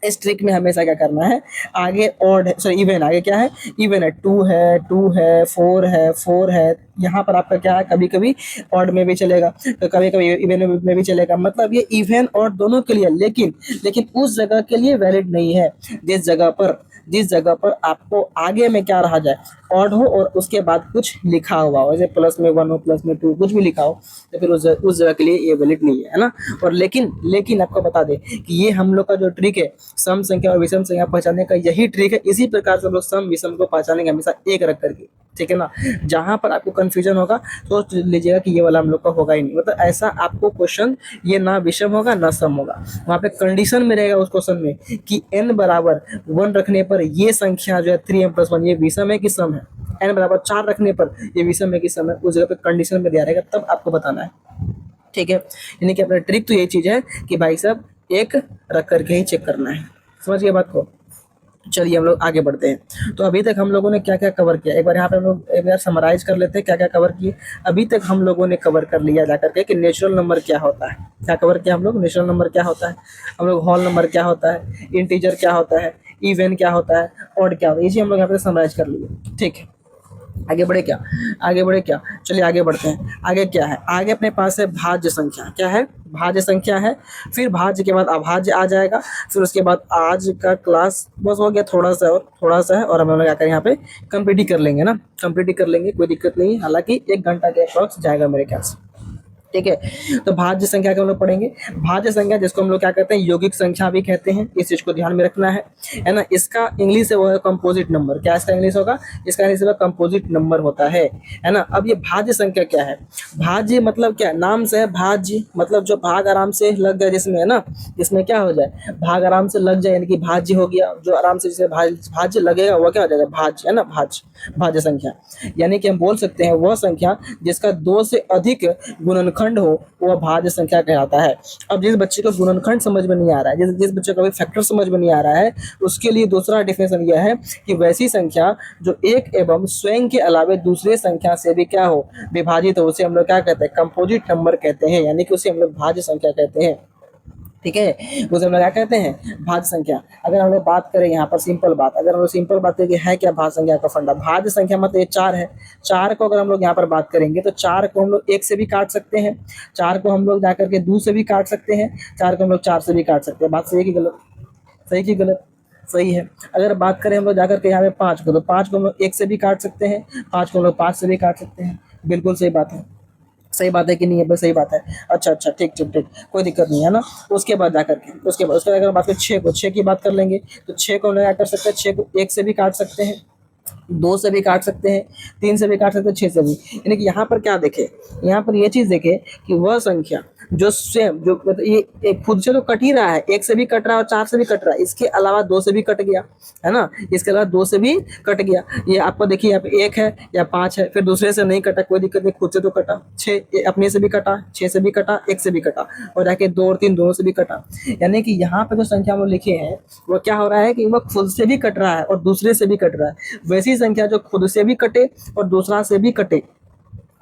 इस ट्रिक में हमेशा क्या करना है, आगे ऑड है, सॉरी इवन, आगे क्या है, इवन है, 2 है, 2 है, 4 है, 4 है, यहाँ पर आपका क्या है, कभी कभी ऑड में भी चलेगा तो कभी कभी इवन में भी चलेगा, मतलब ये इवन और दोनों के लिए, लेकिन उस जगह के लिए वैलिड नहीं है जिस जगह पर आपको आगे में क्या रहा जाए, ऑड हो और उसके बाद कुछ लिखा हुआ हो, जैसे प्लस में 1 हो, प्लस में 2, कुछ भी लिखा हो, तो फिर उस जगह के लिए ये वैलिड नहीं है ना। और लेकिन आपको बता दें कि ये हम लोग का जो ट्रिक है, सम संख्या और विषम संख्या पहचानने का यही ट्रिक है। इसी प्रकार से हम लोग सम विषम को पहचानेंगे हमेशा एक रख करके, ठीक है ना। जहां पर आपको कंफ्यूजन होगा सोच लीजिएगा कि ये वाला हम लोग का होगा ही नहीं, मतलब ऐसा आपको क्वेश्चन ये ना विषम होगा ना सम होगा, वहां पे कंडीशन में रहेगा उस क्वेश्चन में कि n बराबर 1 रखने पर ये संख्या जो है 3m+1 ये विषम है कि सम है, n बराबर 4 रखने पर ये विषम है कि सम है, उस जगह पे कंडीशन में दिया रहेगा, तब आपको बताना है, ठीक है। यानी कि अपना ट्रिक तो यही चीज है कि भाई साहब एक रख करके ही चेक करना है, समझ गए बात को। चलिए हम लोग आगे बढ़ते हैं। तो अभी तक हम लोगों ने क्या क्या कवर किया, एक बार यहाँ पे हम लोग एक बार समराइज कर लेते हैं क्या क्या कवर किए। अभी तक हम लोगों ने कवर कर लिया जाकर के कि नेचुरल नंबर क्या होता है, क्या कवर किया हम लोग, नेचुरल नंबर क्या होता है, हम लोग होल नंबर क्या होता है, इंटीजर क्या होता है, इवन क्या होता है, ऑड क्या होता है, ये हम लोग यहाँ पे समराइज कर लिए, ठीक है। आगे बढ़े क्या, चलिए आगे बढ़ते हैं। आगे क्या है, आगे अपने पास है भाज्य संख्या, क्या है, भाज्य संख्या है। फिर भाज्य के बाद अभाज्य आ जाएगा, फिर उसके बाद आज का क्लास बस हो गया, थोड़ा सा है और हम लोग आकर यहाँ पे कंप्लीट ही कर लेंगे ना, कंप्लीट ही कर लेंगे, कोई दिक्कत नहीं है, हालांकि 1 घंटा के अप्रॉक्स जाएगा मेरे ख्याल से, ठीक है। तो भाज्य संख्या के हम लोग पढ़ेंगे, भाज्य संख्या जिसको हम लोग क्या कहते हैं, यौगिक संख्या भी कहते हैं, इस चीज को ध्यान में रखना है ना। इसका इंग्लिश है वो है कंपोजिट नंबर, क्या इसका इंग्लिश होगा, इसका इंग्लिश होगा कंपोजिट नंबर होता है ना। अब ये भाज्य संख्या क्या है, भाज्य मतलब क्या, नाम से है भाज्य, मतलब जो भाग आराम से लग गया जिसमें, है ना, जिसमें क्या हो जाए, भाग आराम से लग जाए, यानी कि भाज्य हो गया, जो आराम से जिसमें भाज्य लगेगा वो क्या हो जाएगा, भाज्य, है ना, भाज्य संख्या। यानी कि हम बोल सकते हैं वह संख्या जिसका 2 से अधिक गुणनखंड हो वह भाज्य संख्या कहलाता है। अब जिस बच्चे को गुणनखंड समझ में नहीं आ रहा है, जिस बच्चे को अभी फैक्टर समझ में नहीं आ रहा है, उसके लिए दूसरा डेफिनेशन यह है कि वैसी संख्या जो एक एवं स्वयं के अलावे दूसरे संख्या से भी क्या हो, विभाजित हो, उसे हम लोग क्या कहते हैं, कंपोजिट नंबर कहते हैं, यानी कि उसे हम लोग भाज्य संख्या कहते हैं, ठीक है। उसे हम लोग क्या कहते हैं, भाज्य संख्या। अगर हम लोग बात करें यहाँ पर सिंपल बात, अगर हम लोग सिंपल बात करें कि है क्या भाज्य संख्या का फंडा, भाज्य संख्या मतलब ये 4 है, 4 को अगर हम लोग यहाँ पर बात करेंगे तो 4 को हम लोग 1 से भी काट सकते हैं, 4 को हम लोग जाकर के 2 से भी काट सकते हैं, 4 को हम लोग 4 से भी काट सकते हैं। बात सही है कि गलत, सही कि गलत, सही है। अगर बात करें हम लोग जाकर के यहाँ पे 5 को, तो 5 को हम लोग 1 से भी काट सकते हैं, 5 को हम लोग 5 से भी काट सकते हैं, बिल्कुल सही बात है, सही बात है कि नहीं है, बस सही बात है। अच्छा, ठीक, कोई दिक्कत नहीं है ना। उसके बाद जाकर के उसके बाद अगर बात करें 6 की बात कर लेंगे, तो 6 को हम क्या कर सकते हैं, 6 को 1 से भी काट सकते हैं, 2 से भी काट सकते हैं, 3 से भी काट सकते हैं, 6 से भी। यानी कि यहाँ पर क्या देखे, यहाँ पर ये चीज देखे कि वह संख्या जो स्वयं जो मतलब ये खुद से तो कट ही रहा है, 1 से भी कट रहा है और 4 से भी कट रहा है, इसके अलावा 2 से भी कट गया, है ना, इसके अलावा 2 से भी कट गया। ये आपको देखिए यहाँ पे 1 है या 5 है, फिर दूसरे से नहीं कटा, कोई दिक्कत नहीं, खुद से तो कटा, 6 अपने से भी कटा, 6 से भी कटा, 1 से भी कटा, और जाके 2 और 3 दोनों से भी कटा। यानी कि यहाँ पे जो संख्या हम लिखे हैं वो क्या हो रहा है कि वह खुद से भी कट रहा है और दूसरे से भी कट रहा है। वैसी संख्या जो खुद से भी कटे और दूसरा से भी कटे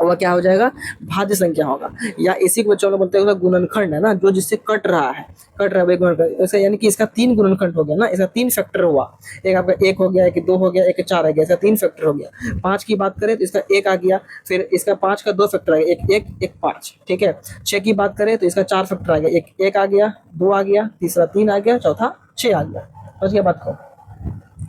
वह क्या हो जाएगा, भाज्य संख्या होगा। या इसी को बच्चों लोग बोलते हैं गुणनखंड, है ना, जो जिससे कट रहा है वही गुणनखंड। ऐसा यानी कि इसका 3 गुणनखंड हो गया ना, इसका 3 फैक्टर हुआ, एक आपका 1 हो गया, एक 2 हो गया, एक 4 आ गया, इसका 3 फैक्टर हो गया। 5 की बात करें तो इसका 1 आ गया, फिर इसका 5 का 2 फैक्टर आ गया, एक 5, ठीक है। 6 की बात करें तो इसका 4 फैक्टर आ गया, एक आ गया, 2 आ गया, तीसरा 3 आ गया, चौथा 6 आ गया। समझ गया बात को,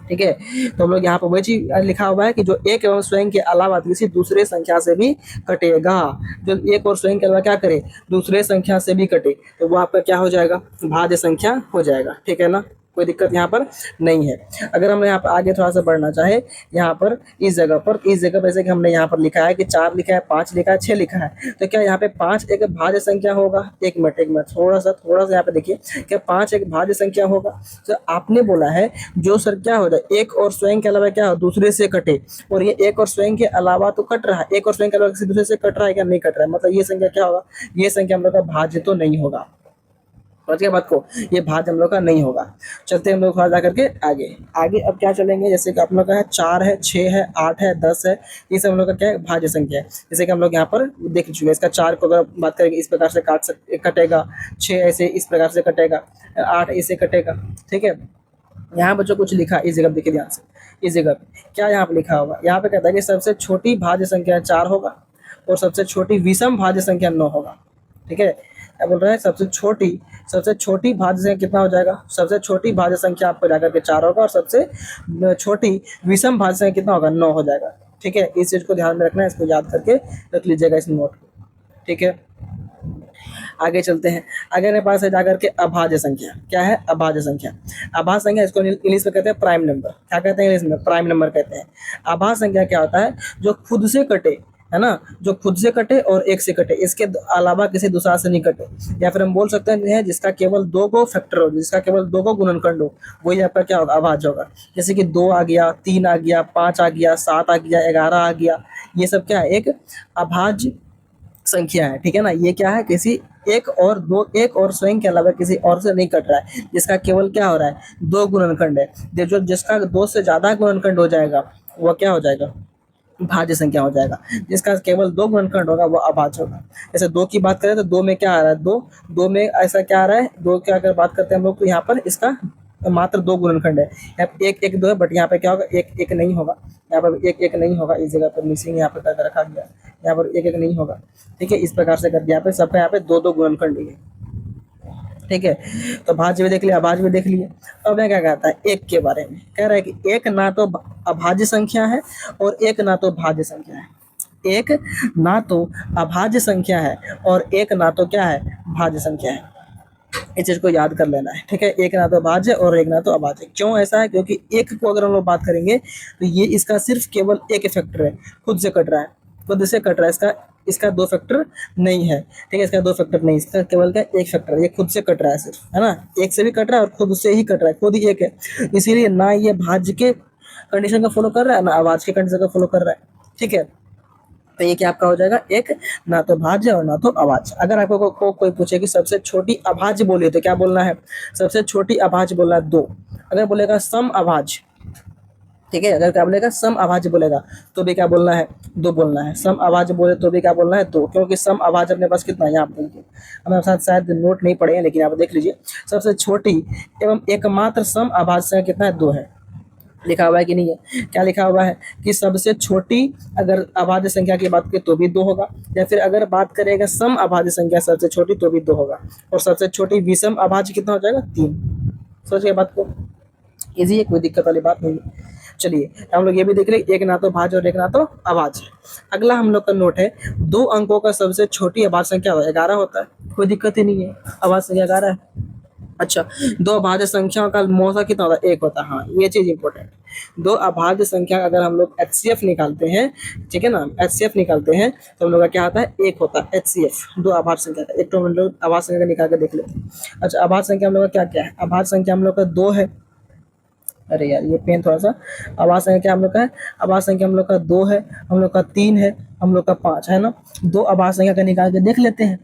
ठीक है। तो हम लोग यहाँ पर वही चीज लिखा हुआ है कि जो एक एवं स्वयं के अलावा किसी दूसरे संख्या से भी कटेगा। जो एक और स्वयं के अलावा क्या करे, दूसरे संख्या से भी कटे, तो वो आपका क्या हो जाएगा, भाज्य संख्या हो जाएगा। ठीक है ना, कोई दिक्कत यहाँ पर नहीं है। अगर हम यहाँ पर आगे थोड़ा सा बढ़ना चाहे, यहाँ पर इस जगह पर जैसे कि हमने यहाँ पर लिखा है कि 4 लिखा है, 5 लिखा है, 6 लिखा है, तो क्या यहाँ पे 5 एक भाज्य संख्या होगा? एक मिनट थोड़ा सा यहाँ पे देखिए, क्या 5 एक भाज्य संख्या होगा? तो आपने बोला है जो सर क्या हो जाए, एक और स्वयं के अलावा क्या हो, दूसरे से कटे, और ये एक और स्वयं के अलावा तो कट रहा है, एक और स्वयं के अलावा किसी दूसरे से कट रहा है क्या? नहीं कट रहा है, मतलब ये संख्या क्या होगा, ये संख्या हम लोग का भाज्य तो नहीं होगा। समझ गए बात को, ये भाज्य हम लोग का नहीं होगा। चलते हैं हम लोग थोड़ा जा करके आगे अब क्या चलेंगे, जैसे कि आप लोग का है 4 है, 6 है, 8 है, 10 है, ये सब हम लोग का क्या है, भाज्य संख्या है। जैसे कि हम लोग यहाँ पर देख चुके हैं, इसका 4 को अगर बात करेंगे इस प्रकार से कटेगा, 6 ऐसे इस प्रकार से कटेगा, 8 ऐसे कटेगा। ठीक है, यहाँ बच्चों कुछ लिखा इस जगह देखिए ध्यान से, इस जगह पे क्या यहाँ पे लिखा होगा, यहाँ पे कहता है कि सबसे छोटी भाज्य संख्या 4 होगा और सबसे छोटी विषम भाज्य संख्या 9 होगा। ठीक है, क्या बोल रहा है, सबसे छोटी भाज्य संख्या कितना हो जाएगा, सबसे छोटी भाज्य संख्या आपको जाकर के 4 होगा और सबसे छोटी विषम भाज्य संख्या कितना होगा, 9 हो जाएगा। ठीक है, इस चीज को ध्यान में रखना है, इसको याद करके रख लीजिएगा इस नोट को। ठीक है, आगे चलते हैं। आगे मेरे पास है जाकर के अभाज्य संख्या। क्या है, अभाज्य संख्या। अभाज्य संख्या इसको इंग्लिश में कहते हैं प्राइम नंबर। क्या कहते हैं इंग्लिश में, प्राइम नंबर कहते हैं। अभाज्य संख्या क्या होता है, जो खुद से कटे, है ना, जो खुद से कटे और एक से कटे, इसके अलावा किसी दूसरा से नहीं कटे, या फिर हम बोल सकते हैं जिसका केवल 2 को फैक्टर हो, जिसका केवल 2 को गुणनखंड हो, वही आपका क्या होगा, अभाज्य होगा। जैसे कि 2 आ गया, 3 आ गया, 5 आ गया, 7 आ गया, 11 आ गया, ये सब क्या है, एक अभाज्य संख्या है। ठीक है ना, ये क्या है, किसी एक और स्वयं के अलावा किसी और से नहीं कट रहा है, जिसका केवल क्या हो रहा है, 2 गुणनखंड है। जो जिसका 2 से ज्यादा गुणनखंड हो जाएगा वह क्या हो जाएगा, भाज्य संख्या हो जाएगा। जिसका केवल 2 गुणनखंड होगा वो अभाज्य होगा। जैसे 2 की बात करें तो 2 में क्या आ रहा है, दो में ऐसा क्या आ रहा है, 2 की अगर बात करते हैं हम लोग तो यहाँ पर इसका मात्र 2 गुणनखंड है। यहाँ पे 1 1 2 है, बट यहाँ पे क्या होगा, 1 1 नहीं होगा, यहाँ पर 1 1 नहीं होगा, इस जगह पर मिसिंग यहाँ पर करके रखा गया, यहाँ पर 1 1 नहीं होगा। ठीक है, इस प्रकार से करके यहाँ पे सबका यहाँ पे 2 2 गुणनखंड है। ठीक है, तो भाज्य भी देख लिया, अभाज्य भी देख लिए। अब मैं क्या कहता है, एक के बारे में कह रहा है कि एक ना तो अभाज्य संख्या है और एक ना तो भाज्य संख्या है। एक ना तो अभाज्य संख्या है और एक ना तो क्या है, भाज्य संख्या है। इस चीज को याद कर लेना है। ठीक है, एक ना तो भाज्य और एक ना तो अभाज्य। क्यों ऐसा है, क्योंकि एक को अगर हम लोग बात करेंगे तो ये इसका सिर्फ केवल एक फैक्टर है, खुद से कट रहा है, खुद से कट रहा है, इसका 2 फैक्टर नहीं है। ठीक है, इसका 2 फैक्टर नहीं, इसका केवल क्या, 1 फैक्टर, ये खुद से कट रहा है सिर्फ, है ना, एक से भी कट रहा है और खुद से ही कट रहा है, खुद ही एक है। इसीलिए ना ये भाज्य के कंडीशन का फॉलो कर रहा है, ना अभाज्य के कंडीशन का फॉलो कर रहा है। ठीक है, तो ये क्या आपका हो जाएगा, एक ना तो भाज्य और ना तो अभाज्य। अगर आपको कोई पूछे कि सबसे छोटी अभाज्य बोलिए तो क्या बोलना है, सबसे छोटी अभाज्य बोलना है 2। अगर बोलेगा सम अभाज्य, ठीक है, अगर क्या बोलेगा सम अभाज्य बोलेगा तो भी क्या बोलना है, 2 बोलना है। सम अभाज्य बोले तो भी क्या बोलना है, 2, क्योंकि सम अभाज्य अपने पास कितना है, यहाँ पे देखिए, हमारे साथ शायद नोट नहीं पड़े हैं लेकिन यहाँ पे देख लीजिए, सबसे छोटी एवं एकमात्र सम अभाज्य संख्या कितना है, 2 है। लिखा हुआ है कि नहीं है, क्या लिखा हुआ है कि सबसे छोटी अगर अभाज्य संख्या की बात करें तो भी 2 होगा, या फिर अगर बात करेगा सम अभाज्य संख्या सबसे छोटी तो भी 2 होगा, और सबसे छोटी विषम अभाज्य कितना हो जाएगा, 3। सोच गए बात को, इजी है, कोई दिक्कत वाली बात नहीं है। चलिए हम लोग ये भी देख रहे, एक ना तो भाज्य और एक ना तो अभाज्य। अगला हम लोग का नोट है, 2 अंकों का सबसे छोटी अभाज्य संख्या 11 होता है, कोई दिक्कत ही नहीं है, अभाज्य संख्या 11 है। अच्छा, 2 अभाज्य संख्याओं का मौसा कितना होता है, 1 होता है। हाँ, ये चीज इंपॉर्टेंट है। 2 अभाज्य संख्या अगर हम लोग HCF निकालते हैं, ठीक है ना, HCF निकालते हैं तो हम लोग का क्या होता है, 1 होता है HCF। 2 अभाज्य संख्या का, एक तो हम लोग अभाज्य संख्या निकाल के देख लेते हैं। अच्छा, अभाज्य संख्या हम लोग का क्या क्या है, अभाज्य संख्या हम लोग का 2 है। अरे यार ये पेन थोड़ा सा, अभाज्य संख्या क्या हम लोग का है, अभाज्य संख्या हम लोग का 2 है, हम लोग का 3 है, हम लोग का 5 है ना। 2 अभाज्य संख्या का निकाल के देख लेते हैं।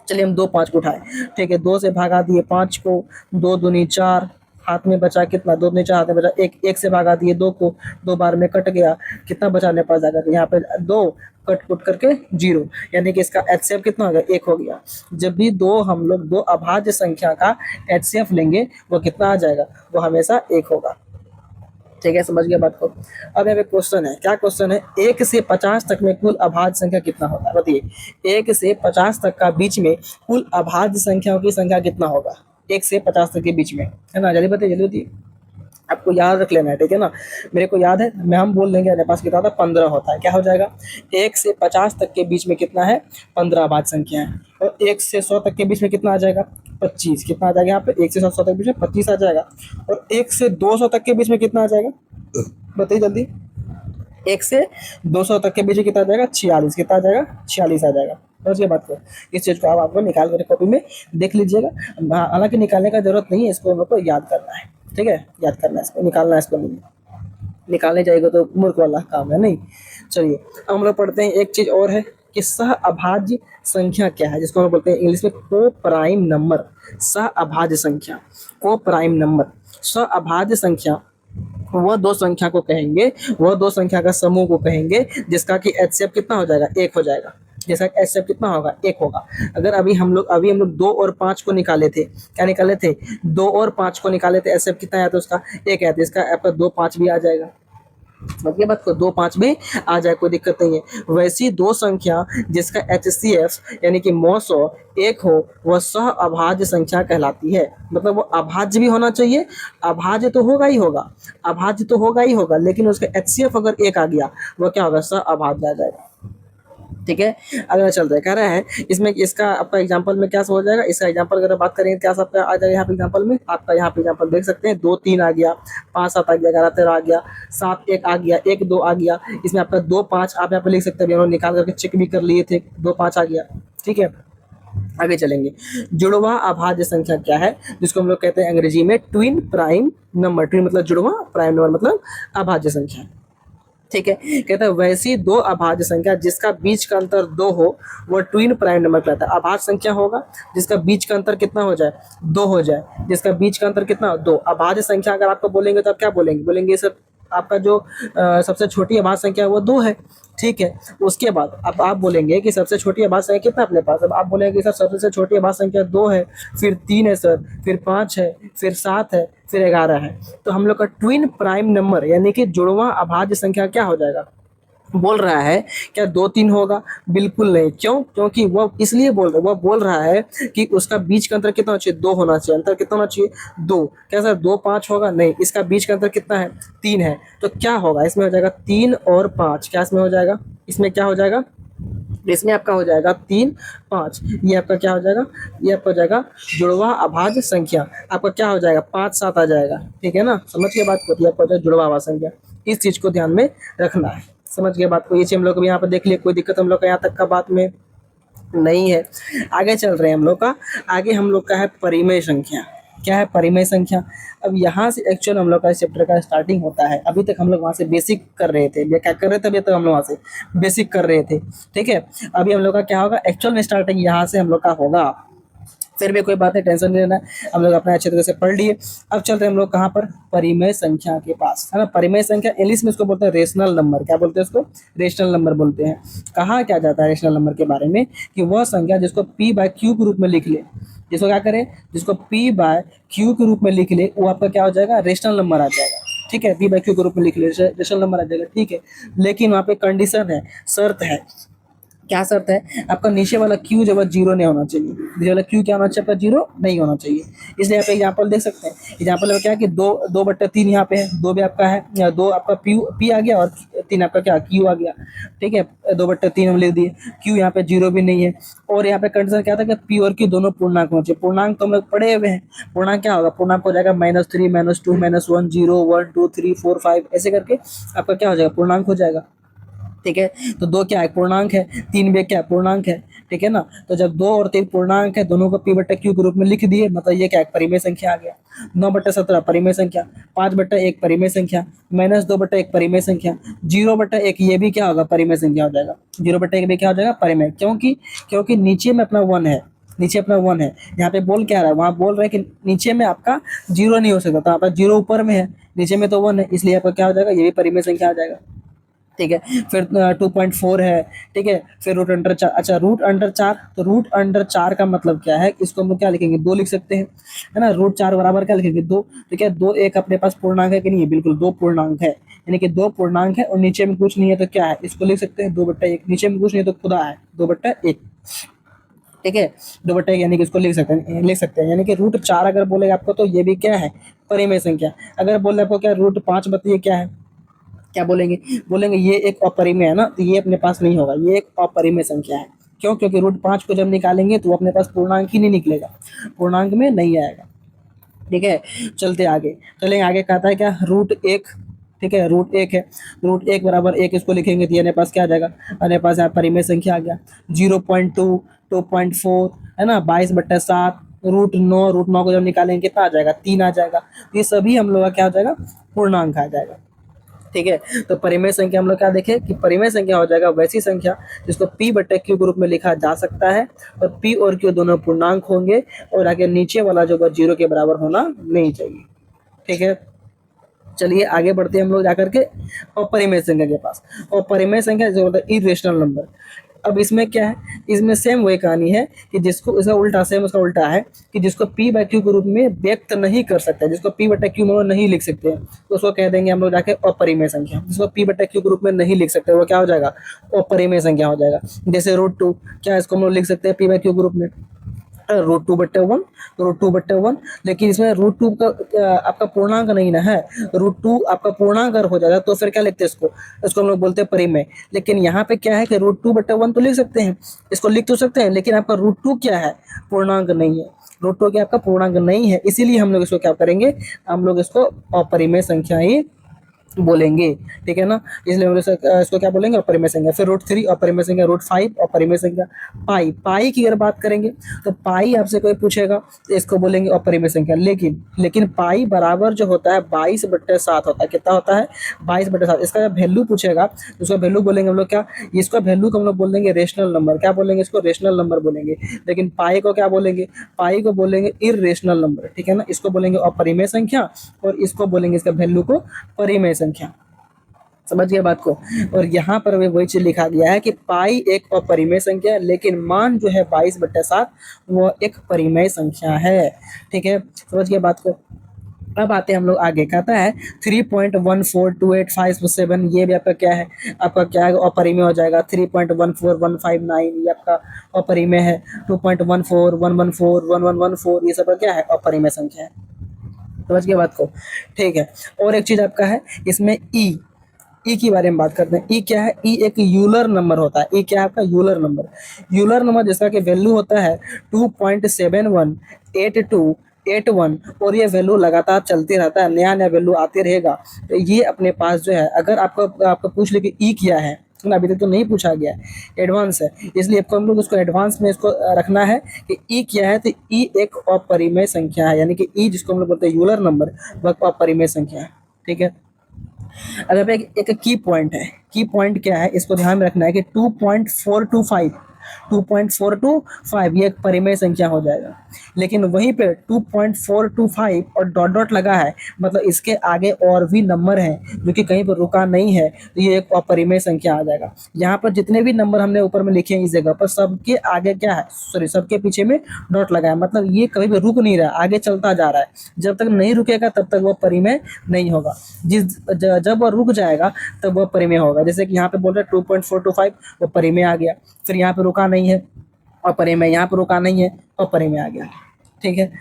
चलिए हम 2 5 को उठाए, ठीक है, 2 से भागा दिए 5 को, 2 दूनी 4, हाथ में बचा कितना, 2 दूनी 4, हाथ में बचा 1, 1 से भागा दिए 2 को, 2 बार में कट गया, कितना बचाने पास जाएगा, तो यहाँ पे 2 कट कुट करके 0, यानी कि इसका HCF कितना हो गया, 1 हो गया। जब भी हम लोग 2 अभाज्य संख्या का HCF लेंगे वो कितना आ जाएगा, वो हमेशा 1 होगा। ठीक है, समझ गया बात को। अब यहाँ पे क्वेश्चन है, क्या क्वेश्चन है, 1 से 50 तक में कुल अभाज्य संख्या कितना होता है, बताइए। 1 से 50 तक का बीच में कुल अभाज्य संख्याओं की संख्या कितना होगा, 1 से 50 तक के बीच में, है ना, जल्दी बताइए, जल्दी बताइए। आपको याद रख लेना है, ठीक है ना। मेरे को याद है, मैं हम बोल देंगे मेरे पास कितना होता है 15 होता है। क्या हो जाएगा, 1 से 50 तक के बीच में कितना है 15 अभाज्य संख्या है। और 1 से 100 तक के बीच में कितना आ जाएगा 25। कितना आ जाएगा यहाँ पे 1 से 100 तक के बीच में 25 आ जाएगा। और 1 से 200 तक के बीच में कितना आ जाएगा, बताइए जल्दी। 1 से 200 तक के बीच में कितना आ जाएगा 46। कितना आ जाएगा 46 आ जाएगा। समझ गए बात को। इस चीज़ को आप आपको निकाल कर कॉपी में देख लीजिएगा। हालांकि निकालने का जरूरत नहीं है, इसको हम लोग को याद करना है, ठीक है, याद करना है, इसको निकालना है, इसको नहीं निकालने जाएगा तो मूर्ख वाला काम है, नहीं। चलिए अब हम लोग पढ़ते हैं, एक चीज़ और है कि सह अभाज्य संख्या क्या है, जिसको हम बोलते हैं इंग्लिश में को प्राइम नंबर। सह अभाज्य संख्या, को प्राइम नंबर। सह अभाज्य संख्या वह दो संख्या को कहेंगे, वह दो संख्या का समूह को कहेंगे जिसका कि एचसीएफ कितना हो जाएगा 1 हो जाएगा। जैसा कि एचसीएफ कितना होगा 1 होगा। अगर अभी हम लोग 2 और 5 को निकाले थे, क्या निकाले थे 2 और 5 को निकाले थे, एचसीएफ कितना आया था उसका 1 आया था। इसका आपका 2 5 भी आ जाएगा। मतलब बात को 2 5 भी आ जाए, कोई दिक्कत नहीं है। वैसी दो संख्या जिसका एचसीएफ यानी कि मौसो 1 हो वह सह अभाज्य संख्या कहलाती है। मतलब वो अभाज्य भी होना चाहिए, अभाज्य तो होगा ही होगा, अभाज्य तो होगा ही होगा, लेकिन उसका एचसीएफ अगर 1 आ गया वह क्या होगा सह अभाज्य आ जाएगा, ठीक है। अगला चलता है, कह रहा है इसमें इसका आपका एग्जांपल में क्या हो जाएगा। इसका एग्जांपल अगर बात करेंगे क्या सबका आ जाएगा यहाँ पे एग्जांपल में। आपका यहाँ पे एग्जांपल देख सकते हैं 2 3 आ गया, 5 7 आ गया, 11 13 आ गया, 7 1 आ गया, 1 2 आ गया। इसमें आपका 2 5 आप यहाँ पे लिख सकते हैं, हम निकाल करके चेक भी कर लिए थे, 2 5 आ गया, ठीक है। आगे चलेंगे, जुड़वा अभाज्य संख्या क्या है, जिसको हम लोग कहते हैं अंग्रेजी में ट्विन प्राइम नंबर। ट्विन मतलब जुड़वा, प्राइम नंबर मतलब अभाज्य संख्या, ठीक है। कहता है वैसी दो अभाज्य संख्या जिसका बीच का अंतर 2 हो वह ट्विन प्राइम नंबर कहलाता है। अभाज्य संख्या होगा जिसका बीच का अंतर कितना हो जाए 2 हो जाए, जिसका बीच का अंतर कितना 2। अभाज्य संख्या अगर आपको बोलेंगे तो आप क्या बोलेंगे, बोलेंगे सर आपका जो सबसे छोटी अभाज्य संख्या है वो 2 है, ठीक है। उसके बाद अब आप बोलेंगे कि सबसे छोटी अभाज्य संख्या कितना अपने पास, अब आप बोलेंगे सर सबसे छोटी अभाज्य संख्या 2 है, फिर 3 है सर, फिर 5 है, फिर 7 है, फिर 11 है। तो हम लोग का ट्विन प्राइम नंबर यानी कि जुड़वा अभाज्य संख्या क्या हो जाएगा, बोल रहा है क्या 2 3 होगा, बिल्कुल नहीं। क्यों, क्योंकि वो इसलिए वो बोल रहा है कि उसका बीच का अंतर कितना होना चाहिए 2 होना चाहिए। अंतर कितना होना चाहिए 2। क्या सर 2 5 होगा, नहीं, इसका बीच का अंतर कितना है 3 है। तो क्या होगा इसमें हो जाएगा 3 और 5, क्या इसमें हो जाएगा, इसमें क्या हो जाएगा, इसमें आपका हो जाएगा 3 5, ये आपका क्या हो जाएगा, ये आपका हो जाएगा जुड़वा अभाज्य संख्या। आपका क्या हो जाएगा 5 7 आ जाएगा, ठीक है ना। समझ के बात को, आपका हो जाएगा जुड़वा अभाज्य संख्या। इस चीज को ध्यान में रखना है, समझ गए बात को। ये चीज हम लोग भी यहाँ पर देख लिए, कोई दिक्कत हम लोग का यहाँ तक का बात में नहीं है। आगे चल रहे हैं हम लोग का, आगे हम लोग का है परिमेय संख्या। क्या है परिमेय संख्या। अब यहाँ से एक्चुअल हम लोग का चैप्टर का स्टार्टिंग होता है। अभी तक हम लोग वहाँ से बेसिक कर रहे थे, क्या कर रहे थे, अभी तक हम लोग वहाँ से बेसिक कर रहे थे, ठीक है। अभी हम लोग का क्या होगा, एक्चुअल में स्टार्टिंग यहाँ से हम लोग का होगा। फिर भी कोई बात नहीं, टेंशन नहीं लेना है, हम लोग अपना अच्छे तरह से पढ़ लिए। अब चल रहे हम लोग कहाँ पर, परिमेय संख्या के पास, है ना। परिमेय संख्या इंग्लिश में इसको बोलते हैं रेशनल नंबर। क्या बोलते हैं इसको, रेशनल नंबर बोलते हैं। कहा क्या जाता है रेशनल नंबर के बारे में, कि वह संख्या जिसको p बाय क्यू के रूप में लिख ले, जिसको क्या करें, जिसको p बाय क्यू के रूप में लिख ले, वो आपका क्या हो जाएगा रेशनल नंबर आ जाएगा, ठीक है। p बाय क्यू के रूप में लिख ले रेशनल नंबर आ जाएगा, ठीक है। लेकिन वहाँ पे कंडीशन है, शर्त है। क्या शर्त है, आपका नीचे वाला क्यू जो है 0 नहीं होना चाहिए। नीचे वाला क्यू क्या होना चाहिए, आपका 0 नहीं होना चाहिए। इसलिए यहाँ पे एग्जाम्पल देख सकते हैं। एग्जाम्पल में क्या है कि 2/3 यहाँ पे है, 2 भी आपका है, 2 आपका पी आ गया और 3 आपका क्या क्यू आ गया, ठीक है। 2/3 हम लिख दिए, क्यू यहाँ पे 0 भी नहीं है। और यहाँ पे कंडीशन क्या था कि पी और क्यू दोनों पूर्णांक होना चाहिए। पूर्णांक तो हम लोग पढ़े हुए हैं, पूर्णांक क्या होगा, पूर्णांक हो जाएगा -3 -2 -1 0 1 2 3 4 5 ऐसे करके आपका क्या हो जाएगा पूर्णांक हो जाएगा, ठीक है। तो 2 क्या है पूर्णांक है, 3 भी क्या है पूर्णांक है, ठीक है ना। तो जब 2 और 3 पूर्णांक है, दोनों को p/q के रूप में लिख दिए, मतलब ये क्या है परिमेय संख्या आ गया। 9/17 परिमेय संख्या, 5/1 परिमेय संख्या, -2/1 परिमेय संख्या, 0/1 ये भी क्या होगा परिमेय संख्या हो जाएगा। 0/1 भी क्या हो जाएगा परिमेय, क्योंकि नीचे में अपना 1 है, नीचे अपना 1 है। यहाँ पे बोल क्या रहा है, वहाँ बोल रहा है कि नीचे में आपका 0 नहीं हो सकता, तो आपका 0 ऊपर में है, नीचे में तो 1 है, इसलिए आपका क्या हो जाएगा, ये भी परिमेय संख्या आ जाएगा, ठीक है। फिर 2.4 है, ठीक है। फिर √4, अच्छा √4, तो √4 का मतलब क्या है, इसको हम लोग क्या लिखेंगे 2 लिख सकते हैं, है ना। √4 बराबर क्या लिखेंगे 2, ठीक है। 2 1 अपने पास पूर्णांक है कि नहीं है, बिल्कुल 2 पूर्णांक है, यानी कि 2 पूर्णांक है और नीचे में कुछ नहीं है तो क्या है, इसको लिख सकते हैं 2/1। नीचे में कुछ नहीं है तो खुदा है 2/1। ठीक है। 2/1 यानी कि इसको लिख सकते हैं यानी कि √4 अगर बोलेगा आपको तो ये भी क्या है, परिमेय संख्या। अगर बोले आपको क्या √5 बताइए क्या है, क्या बोलेंगे, बोलेंगे ये एक अपरिमेय है ना, तो ये अपने पास नहीं होगा, ये एक अपरिमेय संख्या है। क्यों? क्योंकि √5 को जब निकालेंगे तो अपने पास पूर्णांक ही नहीं निकलेगा, पूर्णांक में नहीं आएगा। ठीक है, चलते आगे, चलेंगे आगे। कहता है क्या, √1। ठीक है, √1 है, √1 बराबर 1, इसको लिखेंगे तो ये अपने पास क्या आ जाएगा, अपने पास यहाँ परिमेय संख्या आ गया। 0.2, 2.4 है ना, 22/7, √9, √9 को जब निकालेंगे कितना आ जाएगा, 3 आ जाएगा। तो ये सभी हम लोग का क्या हो जाएगा, पूर्णांक आ जाएगा। ठीक है, तो परिमेय संख्या हम लोग क्या देखें कि परिमेय संख्या हो जाएगा वैसी संख्या जिसको p/q के रूप में लिखा जा सकता है, और p और q दोनों पूर्णांक होंगे, और आगे नीचे वाला जो 0 के बराबर होना नहीं चाहिए। ठीक है, चलिए आगे बढ़ते हैं हम लोग जाकर के अपरिमेय संख्या के पास। और परिमेय संख्या जो होता है इरेशनल नंबर। अब इसमें क्या है, इसमें सेम वही कहानी है कि जिसको इसका उल्टा, सेम उसका उल्टा है कि जिसको p/q के रूप में व्यक्त नहीं कर सकते, जिसको p/q में नहीं लिख सकते हैं, तो उसको कह देंगे हम लोग जाके अपरिमेय संख्या। जिसको p/q के रूप में नहीं लिख सकते वो क्या हो जाएगा, अपरिमेय संख्या हो जाएगा। जैसे √2, क्या इसको हम लोग लिख सकते हैं p/q के रूप में, √2/1, √2/1। लेकिन इसमें √2 का आपका पूर्णांक नहीं ना है, √2 आपका पूर्णांक अगर हो जाता है तो फिर क्या लिखते हैं इसको, इसको हम लोग बोलते हैं परिमेय। लेकिन यहाँ पे क्या है कि √2/1 तो लिख सकते हैं, इसको लिख तो सकते हैं, लेकिन आपका √2 क्या है, पूर्णांक नहीं है। √2 क्या आपका पूर्णांक नहीं है, इसीलिए हम लोग इसको क्या करेंगे, हम लोग इसको अपरिमेय संख्या ही बोलेंगे। ठीक है ना, इसलिए हम इसको क्या बोलेंगे, अपरिमेय संख्या। फिर √3 अपरिमेय संख्या, √5 अपरिमेय संख्या। पाई, पाई की अगर बात करेंगे तो पाई आपसे कोई पूछेगा तो इसको बोलेंगे अपरिमेय संख्या। लेकिन पाई बराबर जो होता है 22/7 होता है। कितना होता है, 22/7। इसका जब वैल्यू पूछेगा तो उसका वैल्यू बोलेंगे हम लोग क्या, इसका वैल्यू को हम लोग बोल देंगे रेशनल नंबर। क्या बोलेंगे इसको, रेशनल नंबर बोलेंगे। लेकिन पाई को क्या बोलेंगे, पाई को बोलेंगे इरेशनल नंबर। ठीक है ना, इसको बोलेंगे अपरिमेय संख्या, और इसको बोलेंगे इसका वैल्यू को परिमेय संख्या। समझ गए बात को। और यहाँ पर वही चीज लिखा गया है कि पाई एक अपरिमेय संख्या है, लेकिन मान जो है 22/7 वो एक परिमेय संख्या है। ठीक है, समझ गए बात को। अब आते हैं हम लोग आगे, कहता है 3.142857, ये भी आपका क्या है, आपका क्या है, अपरिमेय हो जाएगा। 3.14159 ये आपका अपरिमेय है। 2.14 114 1114 ये सब क्या है, अपरिमेय संख्या है। समझ गए बात को। ठीक है, और एक चीज आपका है इसमें ई के बारे में बात करते हैं। ई क्या है, ई एक यूलर नंबर होता है। ई क्या है आपका, यूलर नंबर। यूलर नंबर जिसका कि वैल्यू होता है 2.718281, और ये वैल्यू लगातार चलते रहता है, नया नया वैल्यू आते रहेगा। तो ये अपने पास जो है, अगर आपको पूछ ले कि ई क्या है ना, अभी तक तो नहीं पूछा गया, एडवांस है, इसलिए आपको हम लोग उसको एडवांस में इसको रखना है कि ई क्या है। तो ई एक अपरिमेय संख्या है, यानी कि ई जिसको हम लोग बोलते हैं यूलर नंबर, वह अपरिमेय संख्या है। ठीक है, अगर एक की पॉइंट है, की पॉइंट क्या है इसको ध्यान में रखना है कि 2.425 ये एक परिमेय संख्या हो जाएगा। लेकिन वहीं पे 2.425 और डॉट डॉट लगा है, मतलब इसके आगे और भी नंबर हैं जो कि कहीं पर रुका नहीं है, तो ये एक अपरिमेय संख्या आ जाएगा। यहाँ पर जितने भी नंबर हमने ऊपर में लिखे हैं इस जगह पर, सबके आगे क्या है, सॉरी सबके पीछे में डॉट लगा है, मतलब ये कभी भी रुक नहीं रहा, आगे चलता जा रहा है। जब तक नहीं रुकेगा तब तक वह परिमेय नहीं होगा। जब वह रुक जाएगा तब वह परिमेय होगा। जैसे कि यहाँ पे बोल रहे हैं 2.425, वो परिमेय आ गया। फिर यहाँ पे रुका नहीं है, अपरिमेय, यहाँ पे रुका नहीं है, अपरिमेय आ गया। ठीक है,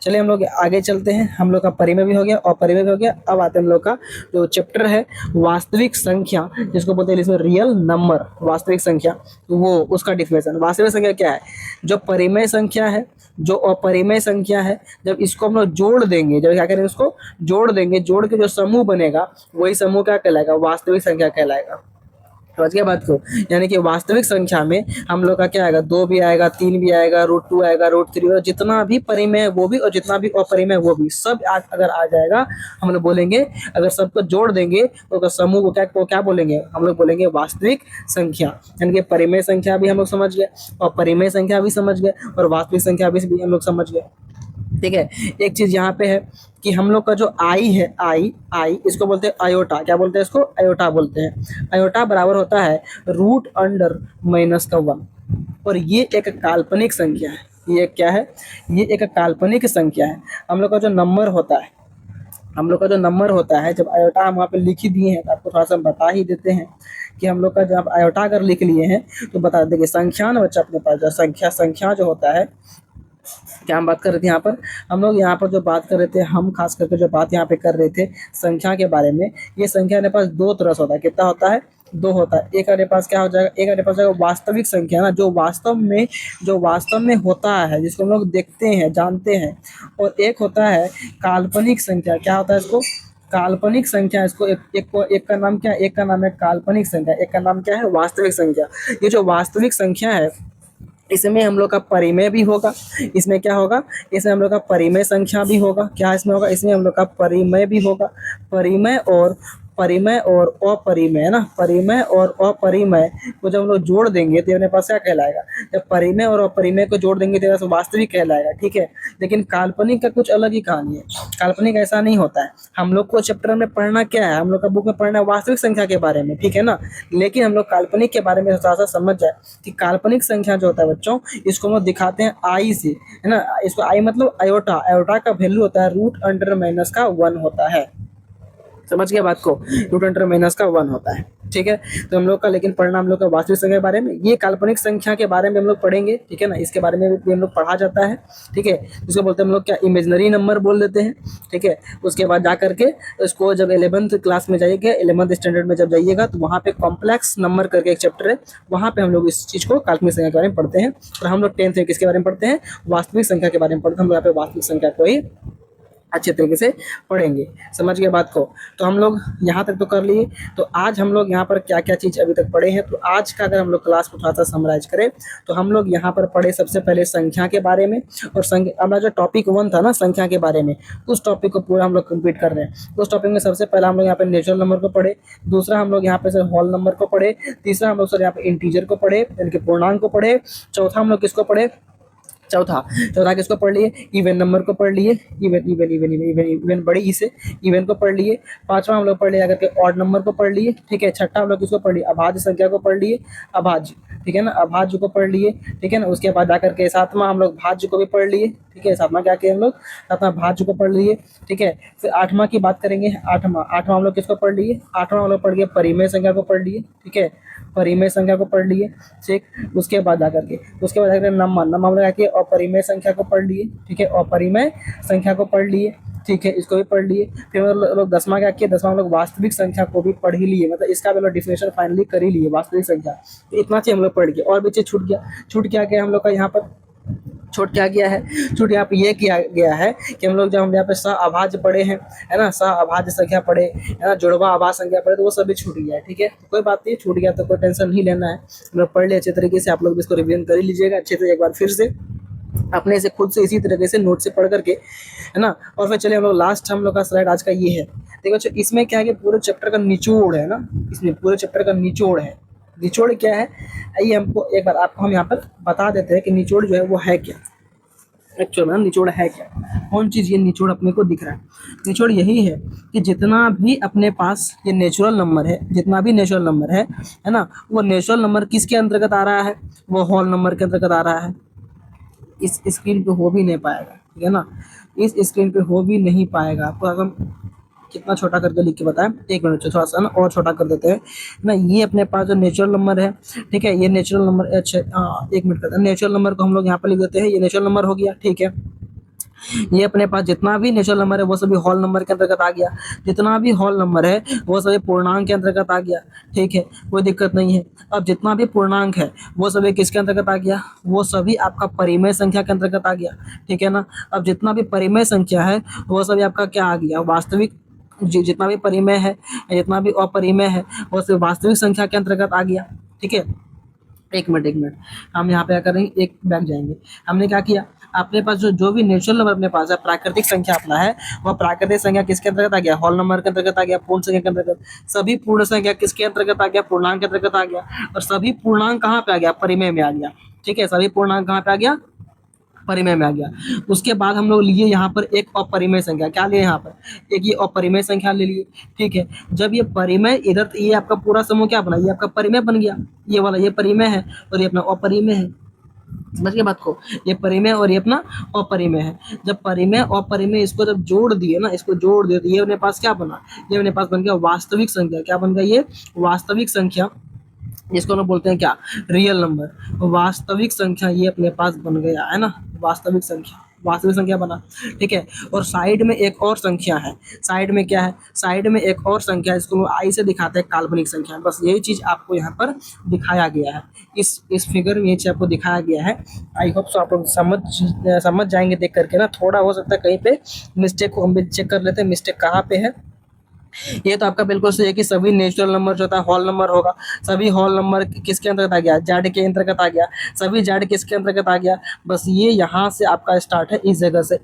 चलिए हम लोग आगे चलते हैं। हम लोग का परिमेय भी हो गया, अपरिमेय भी हो गया। अब आते हैं हम लोग का जो चैप्टर है वास्तविक संख्या, जिसको बोलते हैं इसमें रियल नंबर, वास्तविक संख्या, वो उसका डिफिनेशन। वास्तविक संख्या क्या है, जो परिमेय संख्या है, जो अपरिमेय संख्या है, जब इसको हम लोग जोड़ देंगे, जब क्या करेंगे उसको जोड़ देंगे, जोड़ के जो समूह बनेगा वही समूह क्या कहलाएगा, वास्तविक संख्या कहलाएगा। समझ गया बात को। यानी कि वास्तविक संख्या में हम लोग का क्या आएगा, 2 भी आएगा, 3 भी आएगा, √2 आएगा, √3, और जितना भी परिमेय है वो भी, और जितना भी अपरिमेय वो भी, सब अगर आ जाएगा हम लोग बोलेंगे, अगर सबको जोड़ देंगे तो समूह को क्या बोलेंगे, हम लोग बोलेंगे वास्तविक संख्या। यानी कि परिमेय संख्या भी हम लोग समझ गए, और परिमेय संख्या भी समझ गए, और वास्तविक संख्या भी हम लोग समझ गए। ठीक है, एक चीज यहाँ पे है कि हम लोग का जो आई है, आई इसको बोलते हैं आयोटा। क्या बोलते हैं इसको, आयोटा बोलते हैं। आयोटा बराबर होता है √(-1), और ये एक काल्पनिक संख्या है। ये क्या है, ये एक काल्पनिक संख्या है। हम लोग का जो नंबर होता है, हम लोग का जो नंबर होता है, जब आयोटा हम वहाँ पे लिख ही दिए हैं तो आपको थोड़ा सा बता ही देते हैं कि हम लोग का जब आयोटा अगर लिख लिए हैं तो बता देखिए संख्या ना बच्चा अपने पास जो संख्या जो होता है, क्या हम बात कर रहे थे यहाँ पर, हम लोग यहाँ पर जो बात कर रहे थे, हम खास करके जो बात यहाँ पे कर रहे थे संख्या के बारे में, ये संख्या हमारे पास दो तरह से होता है। कितना होता है? दो होता है। एक हमारे पास क्या हो जाएगा, एक हमारे पास जाएगा वास्तविक संख्या ना, जो वास्तव में होता है, जिसको हम लोग देखते हैं जानते हैं, और एक होता है काल्पनिक संख्या। क्या होता है इसको? काल्पनिक संख्या। इसको एक का नाम क्या है? एक का नाम है काल्पनिक संख्या, एक का नाम क्या है? वास्तविक संख्या। ये जो वास्तविक संख्या है इसमें हम लोग का परिमेय भी होगा। इसमें क्या होगा? इसमें हम लोग का परिमेय संख्या भी होगा। क्या इसमें होगा? इसमें हम लोग का परिमेय भी होगा। परिमेय और अपरिमेय है ना, परिमेय और अपरिमेय को जब हम लोग जोड़ देंगे तो अपने पास क्या कहलाएगा? जब परिमेय और अपरिमेय को जोड़ देंगे तो वास्तविक कहलाएगा। ठीक है, लेकिन काल्पनिक का कुछ अलग ही कहानी है। काल्पनिक ऐसा नहीं होता है। हम लोग को चैप्टर में पढ़ना क्या है? हम लोग का बुक में पढ़ना है वास्तविक संख्या के बारे में, ठीक है ना। लेकिन हम लोग काल्पनिक के बारे में थोड़ा सा समझ जाए कि काल्पनिक संख्या जो होता है बच्चों, इसको हम लोग दिखाते हैं आई से, है ना। इसको आई मतलब आयोटा। आयोटा का वैल्यू होता है रूट अंडर माइनस का 1 होता है। समझ गया बात को? रूट अंडर माइनस का 1 होता है। ठीक है, तो हम लोग का लेकिन पढ़ना हम लोग का वास्तविक संख्या के बारे में, ये काल्पनिक संख्या के बारे में हम लोग पढ़ेंगे। ठीक है ना, इसके बारे में भी हम लोग पढ़ा जाता है। ठीक है, इसको बोलते हैं हम लोग क्या? इमेजिनरी नंबर बोल देते हैं। ठीक है, उसके बाद जा करके इसको जब 11th क्लास में जाइएगा, 11th स्टैंडर्ड में जब जाइएगा तो वहाँ पे कॉम्प्लेक्स नंबर करके एक चैप्टर है, वहाँ पे हम लोग इस चीज़ को काल्पनिक संख्या के बारे में पढ़ते हैं। और हम लोग 10th में किसके बारे में पढ़ते हैं? वास्तविक संख्या के बारे में पढ़ते हैं। हम यहाँ पे वास्तविक संख्या को ही अच्छे तरीके से पढ़ेंगे। समझ गए बात को? तो हम लोग यहाँ तक तो कर लिए। तो आज हम लोग यहाँ पर क्या क्या चीज़ अभी तक पढ़े हैं, तो आज का अगर हम लोग क्लास को थोड़ा सा समराइज करें तो हम लोग यहाँ पर पढ़े सबसे पहले संख्या के बारे में। और हमारा जो टॉपिक 1 था ना संख्या के बारे में, उस टॉपिक को पूरा हम लोग कंप्लीट कर रहे हैं। उस टॉपिक में सबसे पहला हम लोग यहाँ पे नेचुरल नंबर को पढ़े, दूसरा हम लोग यहाँ पे सर होल नंबर को पढ़े, तीसरा हम लोग सर यहाँ पे इंटीजर को पढ़े, यानी कि पूर्णांक को पढ़े, चौथा हम लोग किसको पढ़े? चौथा किसको पढ़ लिए? इवन नंबर को पढ़ लिए। इवन बड़ी ई से इवन को पढ़ लिए। पांचवा हम लोग पढ़ लिए अगर के ऑड नंबर को पढ़ लिए। ठीक है, छठा हम लोग किसको पढ़ लिए? अभाज्य संख्या को पढ़ लिए, अभाज्य। ठीक है ना, अभाज्य को पढ़ लिए। ठीक है ना, उसके बाद जाकर के सातवां हम लोग भाज्य को भी पढ़ लिए। ठीक है, सातवां क्या किए हम लोग? सातवां भाज्य को पढ़ लिए। ठीक है, फिर आठवां की बात करेंगे। आठवां हम लोग किसको पढ़ लिए? आठवां हम लोग पढ़ लिए परिमेय संख्या को पढ़ लिए। ठीक है, परिमेय संख्या को पढ़ लिए। ठीक, उसके बाद जाकर नंबर हम लोग क्या अपरिमेय संख्या को पढ़ लिए। ठीक है, अपरिमेय संख्या को पढ़ लिए। ठीक है, इसको भी पढ़ लिए। फिर लोग 10वां क्या किया? 10वां हम लोग वास्तविक संख्या को भी पढ़ ही लिए, मतलब इसका भी लोग डिफिनेशन फाइनली कर ही लिए वास्तविक संख्या। तो इतना चीज हम लोग पढ़ गए। और भी चीज छूट क्या गया हम लोग का यहाँ पर? छूट क्या गया है? छूट यहाँ पे ये किया गया है कि हम लोग जब हम यहाँ पे अभाज्य पढ़े हैं, है ना, अभाज्य संख्या पढ़े, है ना, जुड़वा अभाज्य संख्या पढ़े, तो वो सभी छूट गया है। ठीक है, तो कोई बात नहीं, छूट गया तो कोई टेंशन नहीं लेना है। हम लोग पढ़ ले अच्छे तरीके से। आप लोग इसको रिवीजन कर ही लीजिएगा अच्छे से एक बार फिर से अपने से खुद से इसी तरीके से नोट से पढ़ करके, है ना। और फिर चलिए हम लोग लास्ट हम लोग का स्लाइड आज का ये है। देखो अच्छा, इसमें क्या है कि पूरे चैप्टर का निचोड़ है ना, इसमें पूरे चैप्टर का निचोड़ है। निचोड़ क्या है आइए हमको एक बार आपको हम यहाँ पर बता देते हैं कि निचोड़ जो है वो है क्या। एक्चुअल में निचोड़ है क्या, कौन चीज़ ये निचोड़ अपने को दिख रहा है? निचोड़ यही है कि जितना भी अपने पास ये नेचुरल नंबर है, जितना भी नेचुरल नंबर है ना, वो नेचुरल नंबर किसके अंतर्गत आ रहा है? वो होल नंबर के अंतर्गत आ रहा है। इस स्क्रीन पे हो भी नहीं पाएगा, ठीक है ना, इस स्क्रीन पे हो भी नहीं पाएगा। आपको अगर कितना छोटा करके लिख के बताएं, एक मिनट थोड़ा सा ना और छोटा कर देते हैं ना। ये अपने पास जो नेचुरल नंबर है, ठीक है, ये नेचुरल नंबर, अच्छा एक मिनट करते हैं। नेचुरल नंबर को हम लोग यहाँ पर लिख देते हैं, ये नेचुरल नंबर हो गया। ठीक है, ये अपने पास जितना भी नेचुरल नंबर है वो सभी होल नंबर के अंतर्गत आ गया। जितना भी होल नंबर है वो सभी पूर्णांक के अंतर्गत आ गया। ठीक है, कोई दिक्कत नहीं है। अब जितना भी पूर्णांक है वो सभी किसके अंतर्गत आ गया? वो सभी आपका परिमेय संख्या के अंतर्गत आ गया। ठीक है ना, अब जितना भी परिमेय संख्या है वो सभी आपका क्या आ गया? वास्तविक। जितना भी परिमेय है, जितना भी अपरिमेय है, वो सभी वास्तविक संख्या के अंतर्गत आ गया। ठीक है, एक मिनट हम यहाँ पे क्या करेंगे, एक बैक जाएंगे। हमने क्या किया, अपने पास जो भी नेचुरल नंबर अपने पास है, प्राकृतिक संख्या अपना है, वह प्राकृतिक संख्या किसके अंतर्गत आ गया? होल नंबर के अंतर्गत आ गया, पूर्ण संख्या के अंतर्गत। सभी पूर्ण संख्या किसके अंतर्गत आ गया? पूर्णांक के अंतर्गत आ गया। और सभी पूर्णांक कहाँ पे आ गया? परिमेय में आ गया। ठीक है, सभी पूर्णांक कहाँ पे आ गया? परिमेय में आ गया। उसके बाद हम लोग लिए यहाँ पर एक अपरिमेय संख्या। क्या लिए यहाँ पर? एक ये अपरिमेय संख्या ले लिए। ठीक है, जब ये परिमेय इधर, ये आपका पूरा समूह क्या बना? ये आपका परिमेय बन गया। ये वाला ये परिमेय है और ये अपना अपरिमेय है। समझ गए बात को। ये परिमेय और ये अपना अपरिमेय है। जब परिमेय और अपरिमेय इसको जब जोड़ दिए ना, इसको जोड़ दिए तो ये अपने पास क्या बना, ये अपने पास बन गया वास्तविक संख्या। क्या बन गया ये वास्तविक संख्या, जिसको हम लोग बोलते हैं क्या रियल नंबर। वास्तविक संख्या ये अपने पास बन गया है ना, वास्तविक संख्या, वास्तविक संख्या बना। ठीक है, और साइड में एक और संख्या है, साइड में क्या है, साइड में एक और संख्या है, इसको हम आई से दिखाते हैं काल्पनिक संख्या। बस यही चीज आपको यहाँ पर दिखाया गया है, इस फिगर में ये चीज आपको दिखाया गया है। आई होप सो आप लोग समझ जाएंगे देख करके ना। थोड़ा हो सकता है कहीं पे मिस्टेक को हम भी चेक कर लेते हैं, मिस्टेक कहाँ पे है। ये तो आपका बिल्कुल सही है कि सभी नेचुरल नंबर जो होता है होल नंबर होगा। सभी होल नंबर किसके अंतर्गत आ गया, जेड के अंतर्गत आ गया। सभी जेड किसके अंतर्गत आ गया, बस ये यहाँ से आपका स्टार्ट है, इस जगह से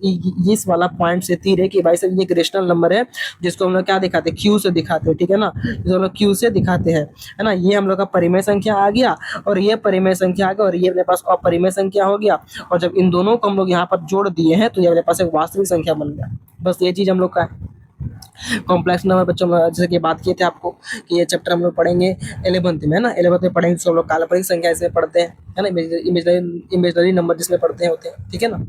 इस वाला पॉइंट से तीर है कि भाई साहब ये एक रेशनल नंबर है, जिसको हम लोग क्या दिखाते हैं, क्यू से दिखाते हैं। ठीक है ना, जिसको हम लोग क्यू से दिखाते हैं, है ना। ये हम लोग का परिमेय संख्या आ गया, और ये परिमेय संख्या आ गया, और ये अपने पास अपरिमेय संख्या हो गया। और जब इन दोनों को हम लोग यहाँ पर जोड़ दिए हैं तो ये अपने पास एक वास्तविक संख्या बन गया। बस ये चीज हम लोग का है। कॉम्प्लेक्स नंबर बच्चों में जैसे कि बात किए थे आपको कि ये चैप्टर हम लोग पढ़ेंगे 11th में, है ना। 11th में पढ़ेंगे तो हम लोग काल्पनिक संख्या इसमें पढ़ते हैं, है ना, इमेजनरी नंबर जिसमें पढ़ते होते हैं। ठीक है ना।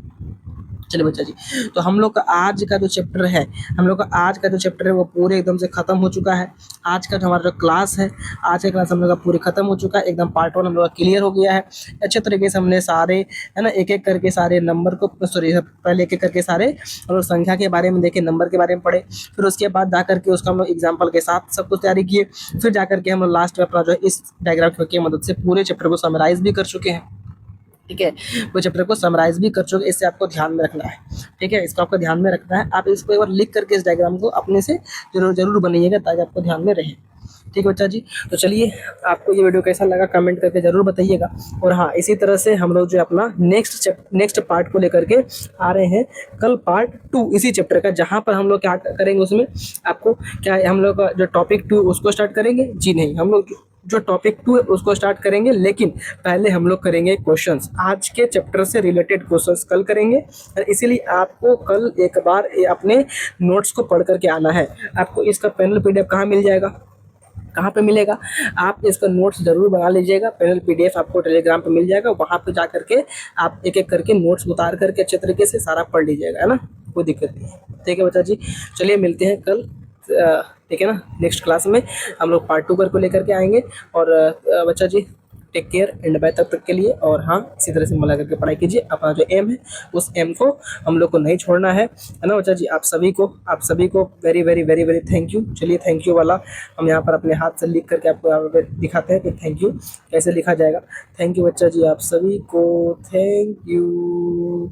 चलिए बच्चा जी, तो हम लोग का आज का जो चैप्टर है, हम लोग का आज का जो चैप्टर है वो पूरे एकदम से खत्म हो चुका है। आज का जो हमारा जो क्लास है, आज का क्लास हम लोग का पूरे खत्म हो चुका है, एकदम पार्ट 1 हम लोग का क्लियर हो गया है। अच्छे तरीके से हमने सारे, है ना, एक एक करके सारे नंबर को, सॉरी पहले एक एक करके सारे हम लोग संख्या के बारे में देखे, नंबर के बारे में पढ़े, फिर उसके बाद जा करके उसका हम लोग एग्जाम्पल के साथ सब कुछ तैयारी किए। फिर जा करके हम लोग लास्ट में अपना जो है इस डायग्राम की मदद से पूरे चैप्टर को समराइज भी कर चुके हैं। ठीक है, वो चैप्टर को समराइज भी कर चुके, इससे आपको ध्यान में रखना है। ठीक है, इसको आपको ध्यान में रखना है। आप इसको एक बार लिख करके इस डायग्राम को अपने से जरूर बनाइएगा ताकि आपको ध्यान में रहे। ठीक है बच्चा जी, तो चलिए आपको ये वीडियो कैसा लगा कमेंट करके जरूर बताइएगा। और हाँ, इसी तरह से हम लोग जो अपना नेक्स्ट पार्ट को लेकर के आ रहे हैं कल, पार्ट 2 इसी चैप्टर का, जहाँ पर हम लोग क्या करेंगे, उसमें आपको क्या हम लोग का जो टॉपिक 2 उसको स्टार्ट करेंगे। जी नहीं, हम लोग जो टॉपिक 2 है उसको स्टार्ट करेंगे, लेकिन पहले हम लोग करेंगे क्वेश्चंस, आज के चैप्टर से रिलेटेड क्वेश्चंस कल करेंगे। और इसीलिए आपको कल एक बार अपने नोट्स को पढ़ करके आना है। आपको इसका पैनल पीडीएफ कहाँ मिल जाएगा, कहाँ पे मिलेगा, आप इसका नोट्स जरूर बना लीजिएगा। पैनल पीडीएफ आपको टेलीग्राम पे मिल जाएगा, वहाँ पे जा करके आप एक एक करके नोट्स उतार करके अच्छे तरीके से सारा पढ़ लीजिएगा, है ना, कोई दिक्कत नहीं है। ठीक है बच्चा जी, चलिए मिलते हैं कल। ठीक है ना, नेक्स्ट क्लास में हम लोग पार्ट 2 को लेकर के आएंगे। और बच्चा जी टेक केयर एंड बाय तब तक के लिए। और हाँ, इसी तरह से मिला करके पढ़ाई कीजिए। अपना जो एम है उस एम को हम लोग को नहीं छोड़ना है ना बच्चा जी। आप सभी को very very very very thank you. चलिए थैंक यू वाला हम यहाँ पर अपने हाथ से लिख करके आपको यहाँ पर दिखाते हैं कि थैंक यू कैसे लिखा जाएगा। थैंक यू बच्चा जी, आप सभी को थैंक यू।